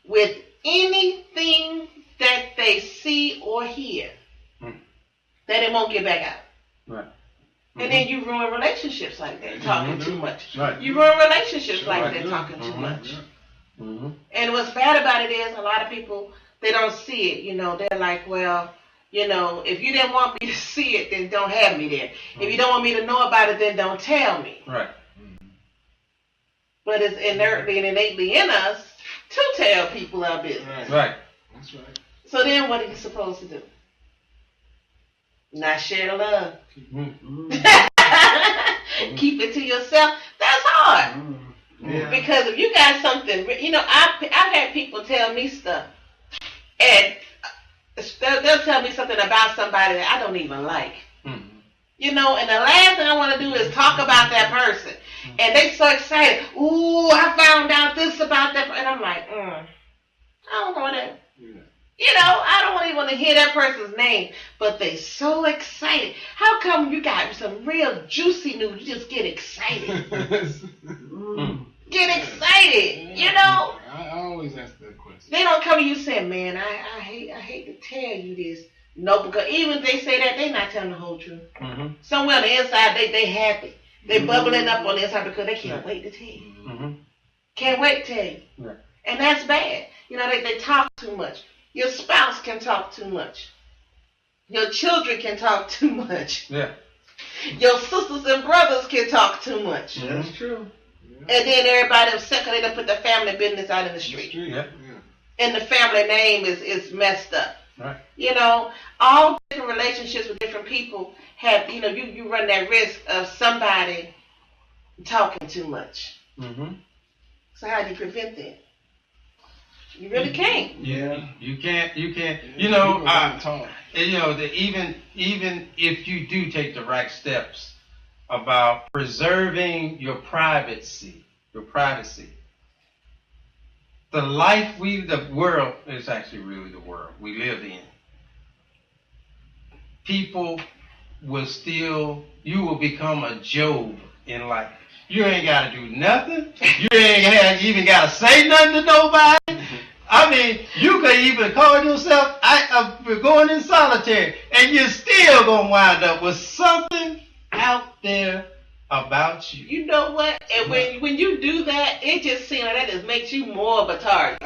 with anything that they see or hear that it won't get back out?
Right.
And then you ruin relationships like that, talking too much.
Right.
You ruin relationships like that, talking too much. And what's bad about it is a lot of people, they don't see it. You know, they're like, well, you know, if you didn't want me to see it, then don't have me there. If you don't want me to know about it, then don't tell me.
Right.
But it's inertly and innately in us to tell people our business.
Right.
That's right.
So then what are you supposed to do? Not share the love. Keep it to yourself. That's hard. Because if you got something, you know, I've had people tell me stuff, and they'll tell me something about somebody that I don't even like. You know, and the last thing I want to do is talk about that person. And they so excited. Ooh, I found out this about that. And I'm like, I don't know that.
Yeah.
You know, I don't even want to hear that person's name, but they so excited. How come you got some real juicy news? You just get excited. Get excited, you know?
I always ask that question.
They don't come to you saying, man, I hate to tell you this. No, because even if they say that, they not telling the whole truth. Somewhere on the inside, they happy. They bubbling up on the inside because they can't wait to tell you. Can't wait to tell you.
Right.
And that's bad. You know, they talk too much. Your spouse can talk too much. Your children can talk too much.
Yeah.
Your sisters and brothers can talk too much.
Yeah. That's true.
And then everybody upset because they done put the family business out in the street.
Yeah.
And the family name is messed up.
Right.
You know, all different relationships with different people have, you know, you run that risk of somebody talking too much. So how do you prevent that? You really can't.
Yeah. You can't. You know,
Talk.
you know, even if you do take the right steps about preserving your privacy, the life the world is actually really the world we live in. People will you will become a Job in life. You ain't got to do nothing. You ain't even got to say nothing to nobody. I mean, you could even call yourself going in solitary, and you're still going to wind up with something out there about you.
You know what? And when you do that, it just seems like that just makes you more of a target.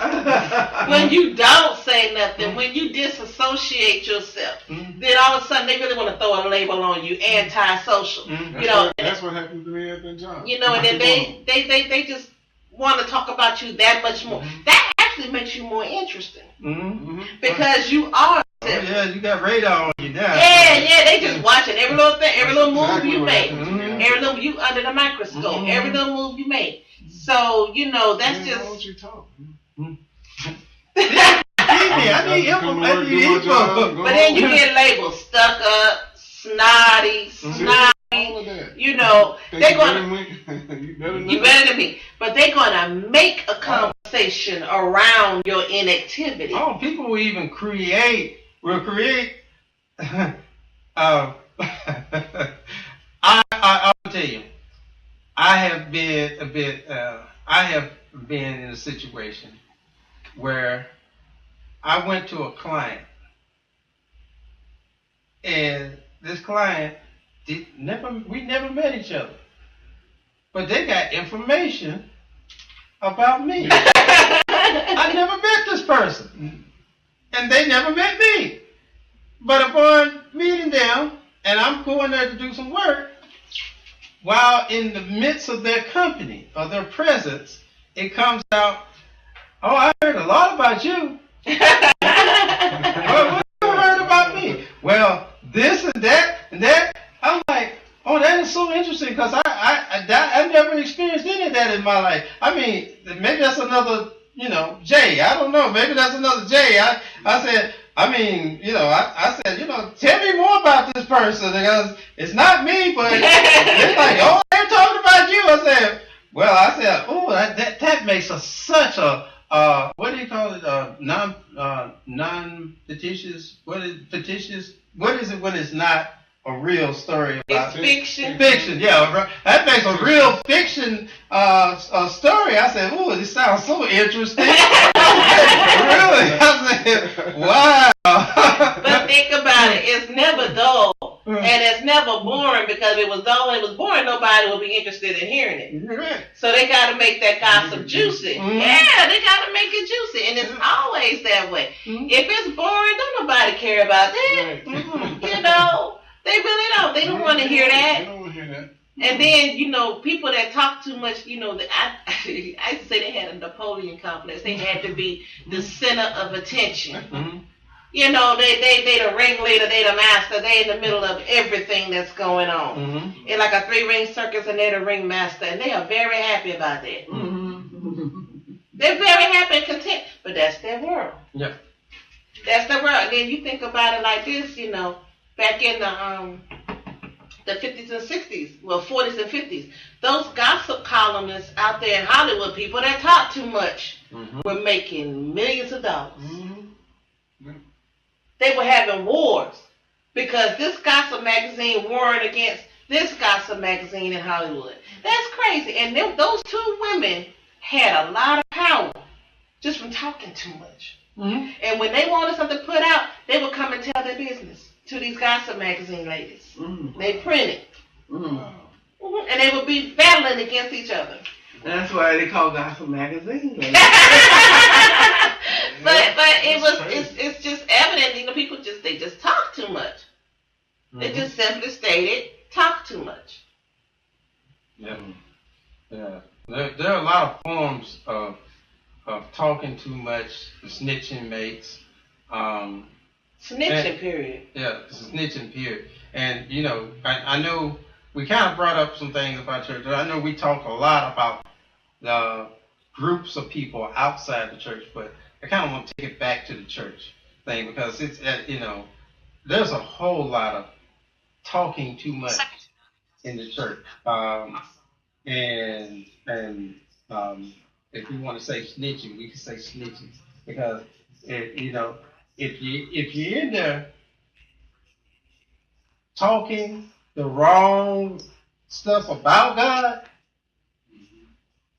When you don't say nothing, when you disassociate yourself, then all of a sudden they really want to throw a label on you, antisocial. You know,
That's what happened to me at the job.
you know, and then they just want to talk about you that much more. That actually makes you more interesting because you are.
Oh, yeah, you got radar on you now.
Yeah, they just watching every little thing, every little move
Exactly
you
what
make,
happened.
every little you under the microscope, every little move you make. So you know that's
Why
just.
don't you talk?
I need
Come to work, do my
info.
job, go
But then you
home.
get labeled stuck up, snotty, snotty.
All of that.
You know
Think
they're
you
gonna.
better than me? You better than
You
me?
better than me, but they're gonna make a conversation around your inactivity.
Oh, people will even create. I'll tell you, I have been in a situation where I went to a client, and this client we never met each other, but they got information about me. I never met this person, and they never met me. But upon meeting them, and I'm going there to do some work, while in the midst of their company, or their presence, it comes out, oh, I heard a lot about you. Well, what you heard about me? Well, this and that. I'm like, oh, that is so interesting, because I never experienced any of that in my life. I mean, maybe that's another, Jay. I don't know. Maybe that's another Jay. I said, I said, tell me more about this person, because it's not me, but it's like, oh, they're talking about you. I said, oh, that makes such a, what do you call it? Non-fictitious. What is fictitious? What is it when it's not a real story about
It's fiction.
Fiction, yeah. That makes a real fiction story. I said, ooh, this sounds so interesting. Really? I said, wow.
But think about it. It's never dull. And it's never boring, because if it was dull and it was boring, nobody would be interested in hearing it.
Right.
So they got to make that gossip juicy. Yeah, they got to make it juicy. And it's always that way. If it's boring, don't nobody care about that.
Right.
They really don't. They don't want to hear
They
that.
don't want to hear that.
And then, people that talk too much, I used to say they had a Napoleon complex. They had to be the center of attention. They the ringleader, they the master, they in the middle of everything that's going on. It's like a 3-ring circus, and they're the ringmaster, and they are very happy about that. They're very happy and content, but that's their world.
Yeah.
That's their world. And then you think about it like this, back in the the 50s and 60s, well, 40s and 50s. Those gossip columnists out there in Hollywood, people that talk too much, were making millions of dollars. They were having wars because this gossip magazine warred against this gossip magazine in Hollywood. That's crazy. And those two women had a lot of power just from talking too much. And when they wanted something put out, they would come and tell their business to these gossip magazine ladies. They printed. And they would be battling against each other.
That's why they call gossip magazine.
But it's just evident, people they just talk too much. They just simply stated talk too much.
Yeah. There are a lot of forms of talking too much. The snitching makes.
Snitching, period.
Yeah, snitching, period. And I know we kind of brought up some things about church. I know we talk a lot about the groups of people outside the church, but I kind of want to take it back to the church thing because it's there's a whole lot of talking too much in the church, and if we want to say snitching, we can say snitching because if you're in there talking the wrong stuff about God,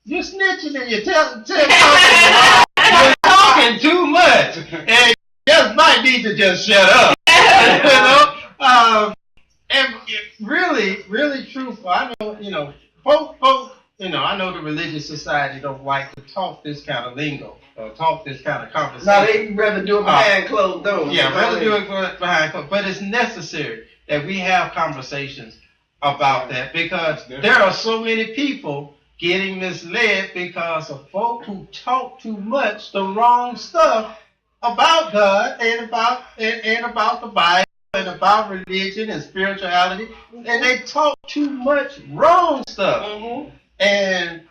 you're snitching and you're talking too much, and you just might need to just shut up. And really, really truthful. I know, folks. I know the religious society don't like to talk this kind of lingo or talk this kind of conversation.
No, they rather do it behind closed doors.
Yeah, rather do it behind closed. But it's necessary that we have conversations about that because there are so many people getting misled because of folk who talk too much the wrong stuff about God and about the Bible and about religion and spirituality, and they talk too much wrong stuff. And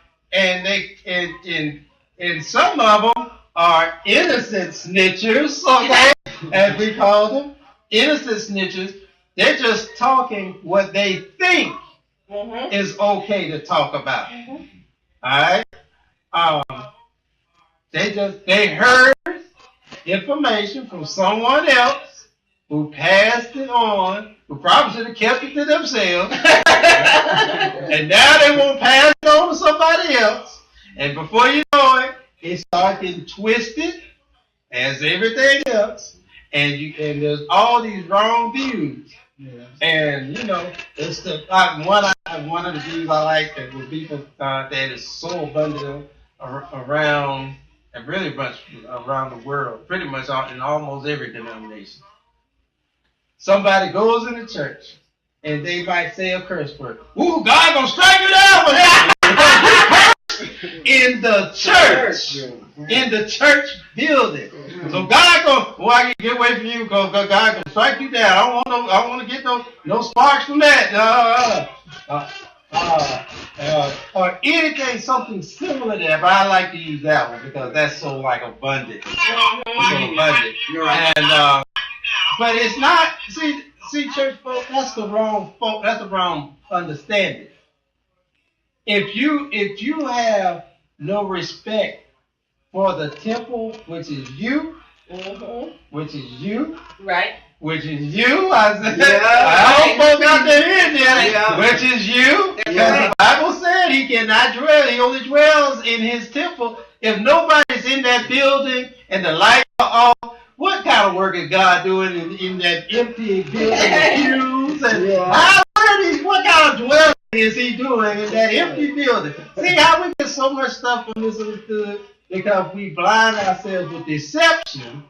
some of them are innocent snitchers, okay, as we call them, innocent snitchers. They're just talking what they think is okay to talk about. All right. They heard information from someone else who passed it on, who probably should have kept it to themselves, and now they won't pass it on to somebody else. And before you know it, it starts getting twisted, as everything else, and there's all these wrong views. Yeah. And it's one of the views I like that with people that is so abundant around and really much around the world, pretty much in almost every denomination. Somebody goes in the church and they might say a curse word. Ooh, God gonna strike you down for that. In the church. In the church building. So God gonna, I can get away from you because God gonna strike you down. I don't want to get no sparks from that. Or anything, something similar to that, but I like to use that one because that's so like abundant. So abundant. And but it's not, see church folk, that's the wrong understanding. If you have no respect for the temple, which is you, which is you,
right?
Which is you, I hope folks out there in there, which is you, because the Bible said he cannot dwell, he only dwells in his temple. If nobody's in that building and the lights are off, what kind of work is God doing in that empty building of pews? And what kind of dwelling is he doing in that empty building? See how we get so much stuff misunderstood because we blind ourselves with deception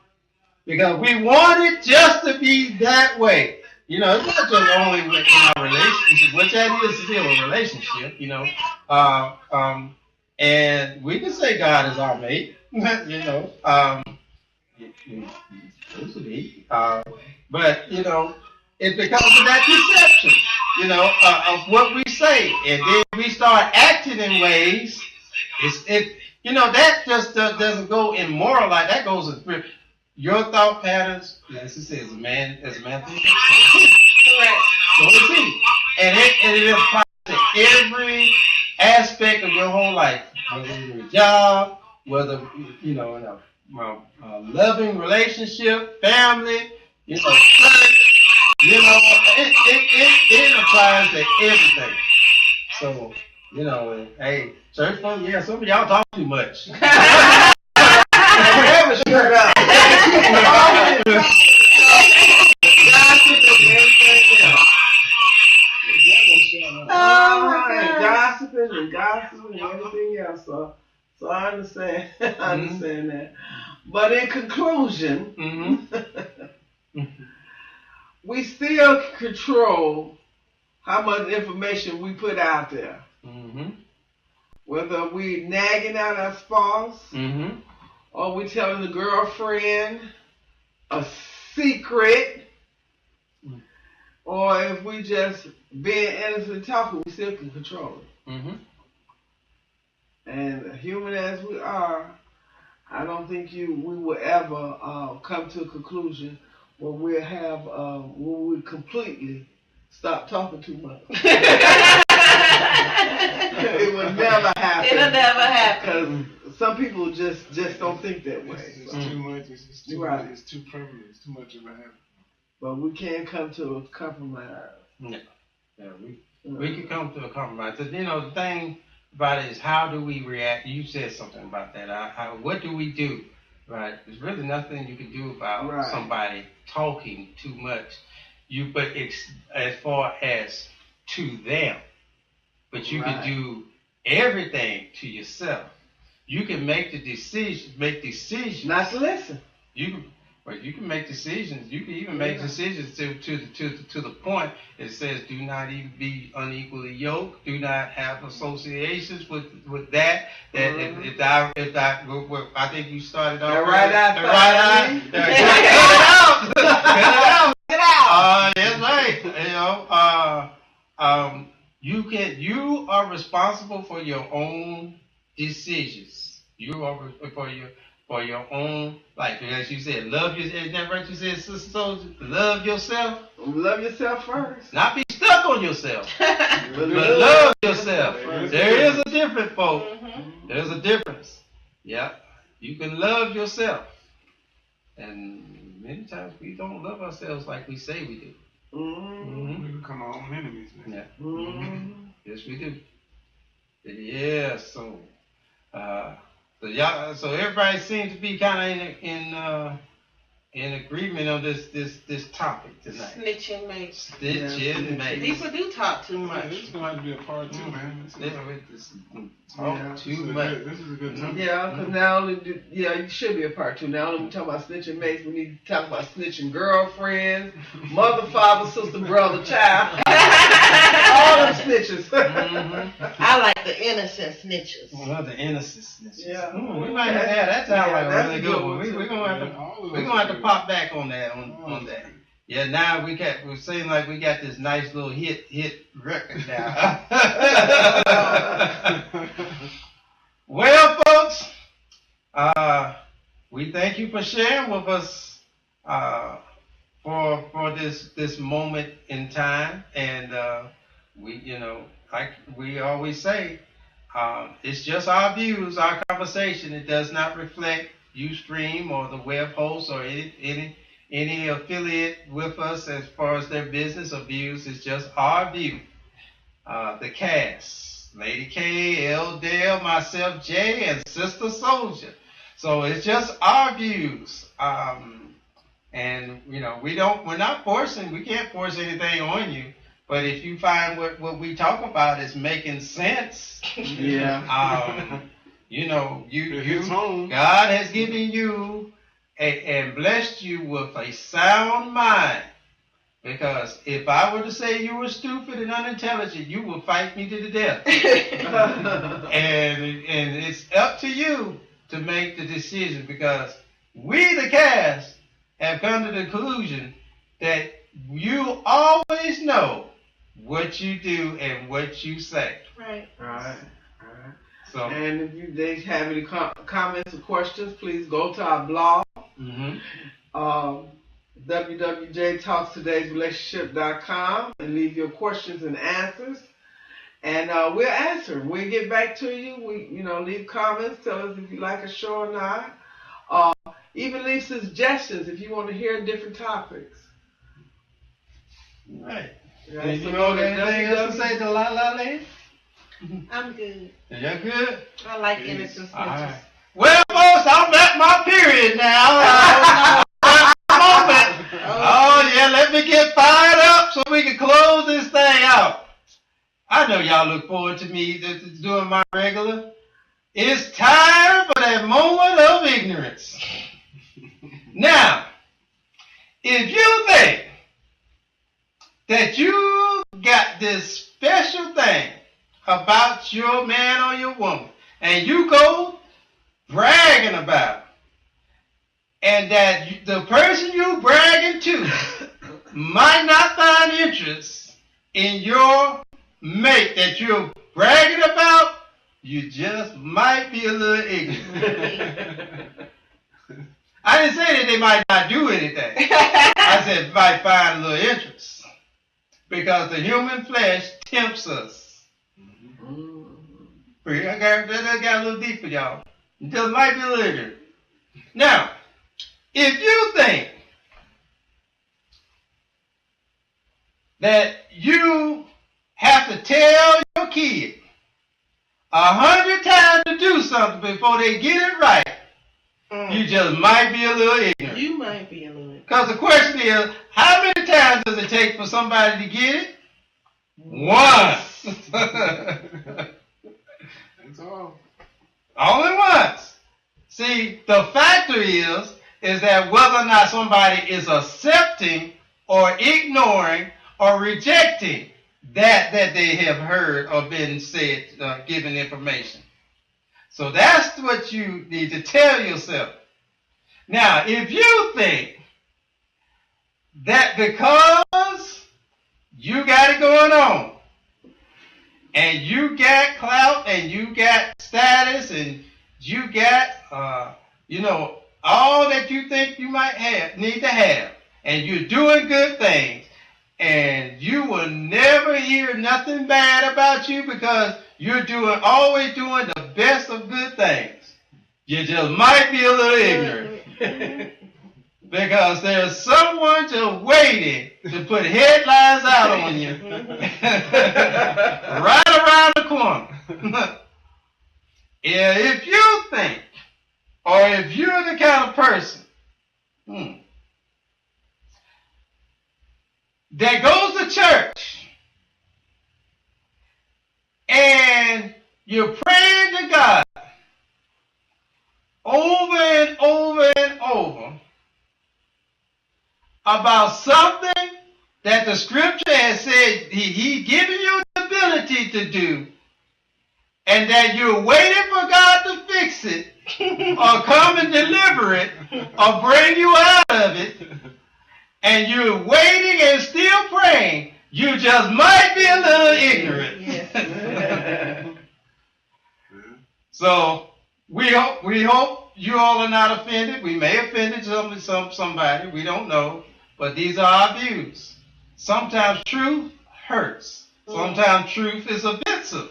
because we want it just to be that way. It's not just only in our relationship, which that is still a relationship, and we can say God is our mate, supposed to be. But it's because of that deception, of what we say, and then we start acting in ways. That just doesn't go in moral life. That goes in spirit. Your thought patterns, as it says, as a man thinks. Correct. So is he. And it applies to every aspect of your whole life, whether it's your job, whether in a loving relationship, family, church, it applies to everything. So, hey, church folks, yeah, some of y'all talk too much.
Never shut up. Gossiping and everything else. So I understand. I understand that. But in conclusion, we still control how much information we put out there. Whether we nagging out our spouse, or we telling the girlfriend a secret, or if we just being innocent talking, we still can control it. And human as we are, I don't think we will ever come to a conclusion where we'll have where we completely stop talking too much. It will never happen.
It'll never happen.
Because some people just don't think that way.
It's too much. It's too
Right.
It's too prevalent. It's too much of a habit.
But we can't come to a compromise.
Yeah, we can come to a compromise. The thing about it is, how do we react? You said something about that. What do we do? Right? There's really nothing you can do about somebody talking too much. But as far as to them, but you can do everything to yourself. You can make decisions.
Not to listen.
You can make decisions. You can even make decisions to the point it says, do not even be unequally yoked. Do not have associations with that. If I think you started off
right out.
Cut it out. That's right. You are responsible for your own decisions. You are for your own life. As you said, love yourself. Isn't that right? You said, Sister Soldier, love yourself.
Love yourself first.
Not be stuck on yourself, but love yourself. There is a difference, folks. There's a difference. Yeah, you can love yourself, and many times we don't love ourselves like we say we do.
We become our own enemies, man.
Yeah. Yes, we do. Yeah. So everybody seems to be kind of in agreement on this topic tonight.
Snitching mates.
Snitching mates.
People do talk too
Yeah,
much.
this is going to have to be a part two, man.
Talk too much.
This is a good topic.
Yeah, because not only you should be a part two. Not only we talk about snitching mates, we need to talk about snitching girlfriends, mother, father, sister, brother, child. All them snitches.
I like the innocent snitches.
Well, the innocent snitches.
Yeah.
We might have that sound like a
that's
really
a
good
good
one.
one,
We're gonna have to pop back on that on that. Yeah, now we seem like we got this nice little hit record now. Well, folks, we thank you for sharing with us for this moment in time, and like we always say, it's just our views, our conversation. It does not reflect Ustream or the web host or any affiliate with us as far as their business or views. It's just our view. The cast, Lady K, L. Dale, myself, Jay, and Sister Soldier. So it's just our views. And we're not forcing. We can't force anything on you. But if you find what we talk about is making sense,
Yeah.
God has given you and blessed you with a sound mind. Because if I were to say you were stupid and unintelligent, you would fight me to the death. and it's up to you to make the decision, because we, the cast, have come to the conclusion that you always know what you do and what you say.
Right.
All right.
So,
And if you have any comments or questions, please go to our blog. www.talkstodaysrelationship.com and leave your questions and answers. And we'll answer. We'll get back to you. Leave comments. Tell us if you like a show or not. Even leave suggestions if you want to hear different topics.
Right.
Yeah,
And you know anything else to say to La Lady?
I'm good.
You're good?
I like innocent snitches.
All right. Well, folks, I'm at my period now. Moment. Oh, yeah, let me get fired up so we can close this thing out. I know y'all look forward to me doing my regular. It's time for that moment of ignorance. Now, if you think that you got this special thing about your man or your woman, and you go bragging about it, and that the person you bragging to might not find interest in your mate that you're bragging about, you just might be a little ignorant. I didn't say that they might not do anything. I said might find a little interest. Because the human flesh tempts us. I got a little deep for y'all. It just might be a little ignorant. Now, if you think that you have to tell your kid 100 times to do something before they get it right, you just might be a little ignorant.
You might be a little ignorant.
Because the question is, how many times does it take for somebody to get it? Once.
That's all.
Only once. See, the factor is that whether or not somebody is accepting or ignoring or rejecting that they have heard or been said, given information. So that's what you need to tell yourself. Now, if you think that because you got it going on, and you got clout, and you got status, and you got, all that you think you might need to have, and you're doing good things, and you will never hear nothing bad about you because you're always doing the best of good things. You just might be a little ignorant. Because there's someone just waiting to put headlines out on you. Right around the corner. Yeah, if you think, or if you're the kind of person that goes to church and you're praying to God over and over and over about something that the scripture has said he's giving you the ability to do, and that you're waiting for God to fix it or come and deliver it or bring you out of it, and you're waiting and still praying, you just might be a little ignorant.
Yes.
So we hope you all are not offended. We may have offended somebody. We don't know. But these are our views. Sometimes truth hurts. Sometimes truth is offensive.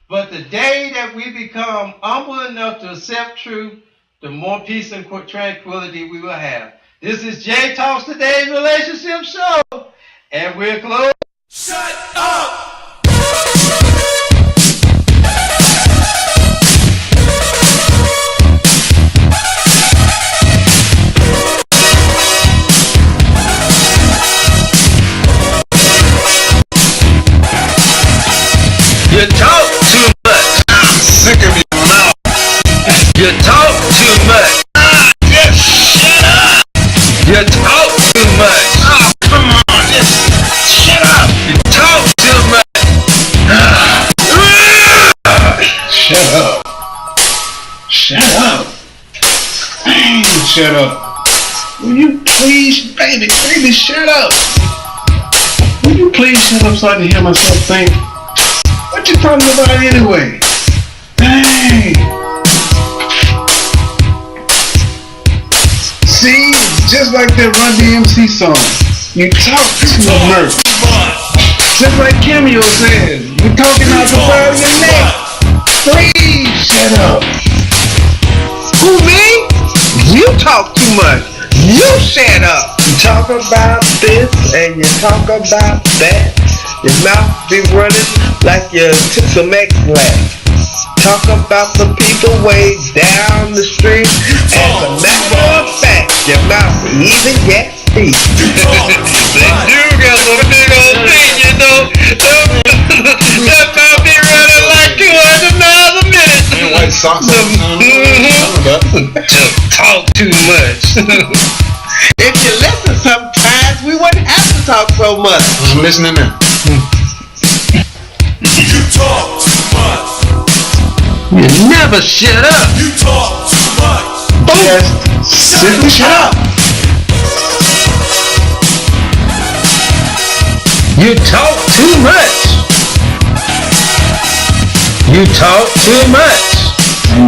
But the day that we become humble enough to accept truth, the more peace and tranquility we will have. This is Jay Talks Today's Relationship Show. And we're closed.
Shut up!
You talk too much. I'm sick of your mouth. You talk too much. Just shut up. You talk too much. Oh, come on, just shut up. You talk too much.
Shut up. Shut up. Dang, shut up. Will you please, baby, shut up. Will you please shut up so I can hear myself think? What you talking about anyway? Dang. See, Just like that Run DMC song. You talk too much. Just like Cameo says, you talking out the side of your neck. Please shut up.
Who, me? You talk too much. You shut up. You talk about this and you talk about that. Your mouth be running like you took some X-Lax. Talk about the people way down the street. As a matter of fact, your mouth even gets deep. They do got a big old thing, you know. That mouth be running like 200 miles a minute.
And white socks on.
Just talk too much. If you listen sometimes, we wouldn't have to talk so much.
I'm listening now.
You talk too much.
You never shut up.
You talk too much.
Just simply shut up.
You talk too much. You talk too much.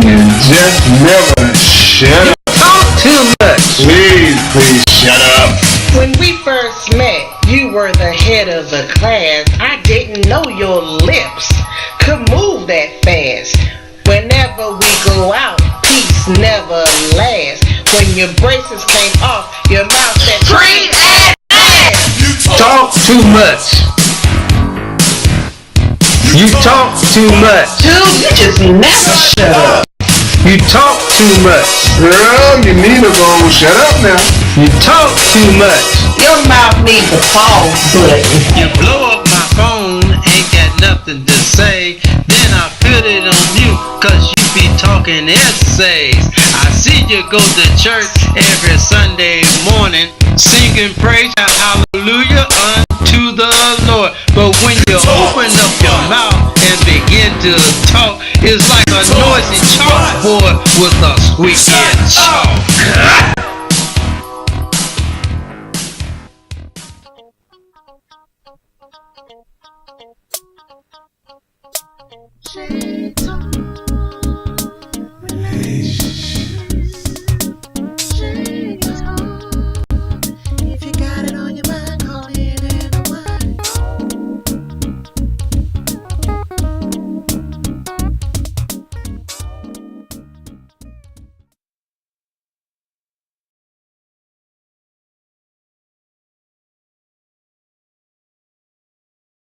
You just never shut up.
Talk too much.
Please shut up.
When we first met, you were the head of the class. I didn't know your lips could move that fast. Whenever we go out, peace never lasts. When your braces came off, your mouth said, "Green ass."
You
Talk too much. You talk too much.
Dude, you just never shut up.
You talk too much.
Girl, you need to go and shut up now.
You talk too much.
Your mouth needs a pause button.
You blow up my phone, ain't got nothing to say. Then I put it on mute, cause you be talking essays. I see you go to church every Sunday morning, singing praise and hallelujah unto the Lord. But when you open up your mouth and begin to talk, it's like a noisy chalkboard with a squeaky chalk.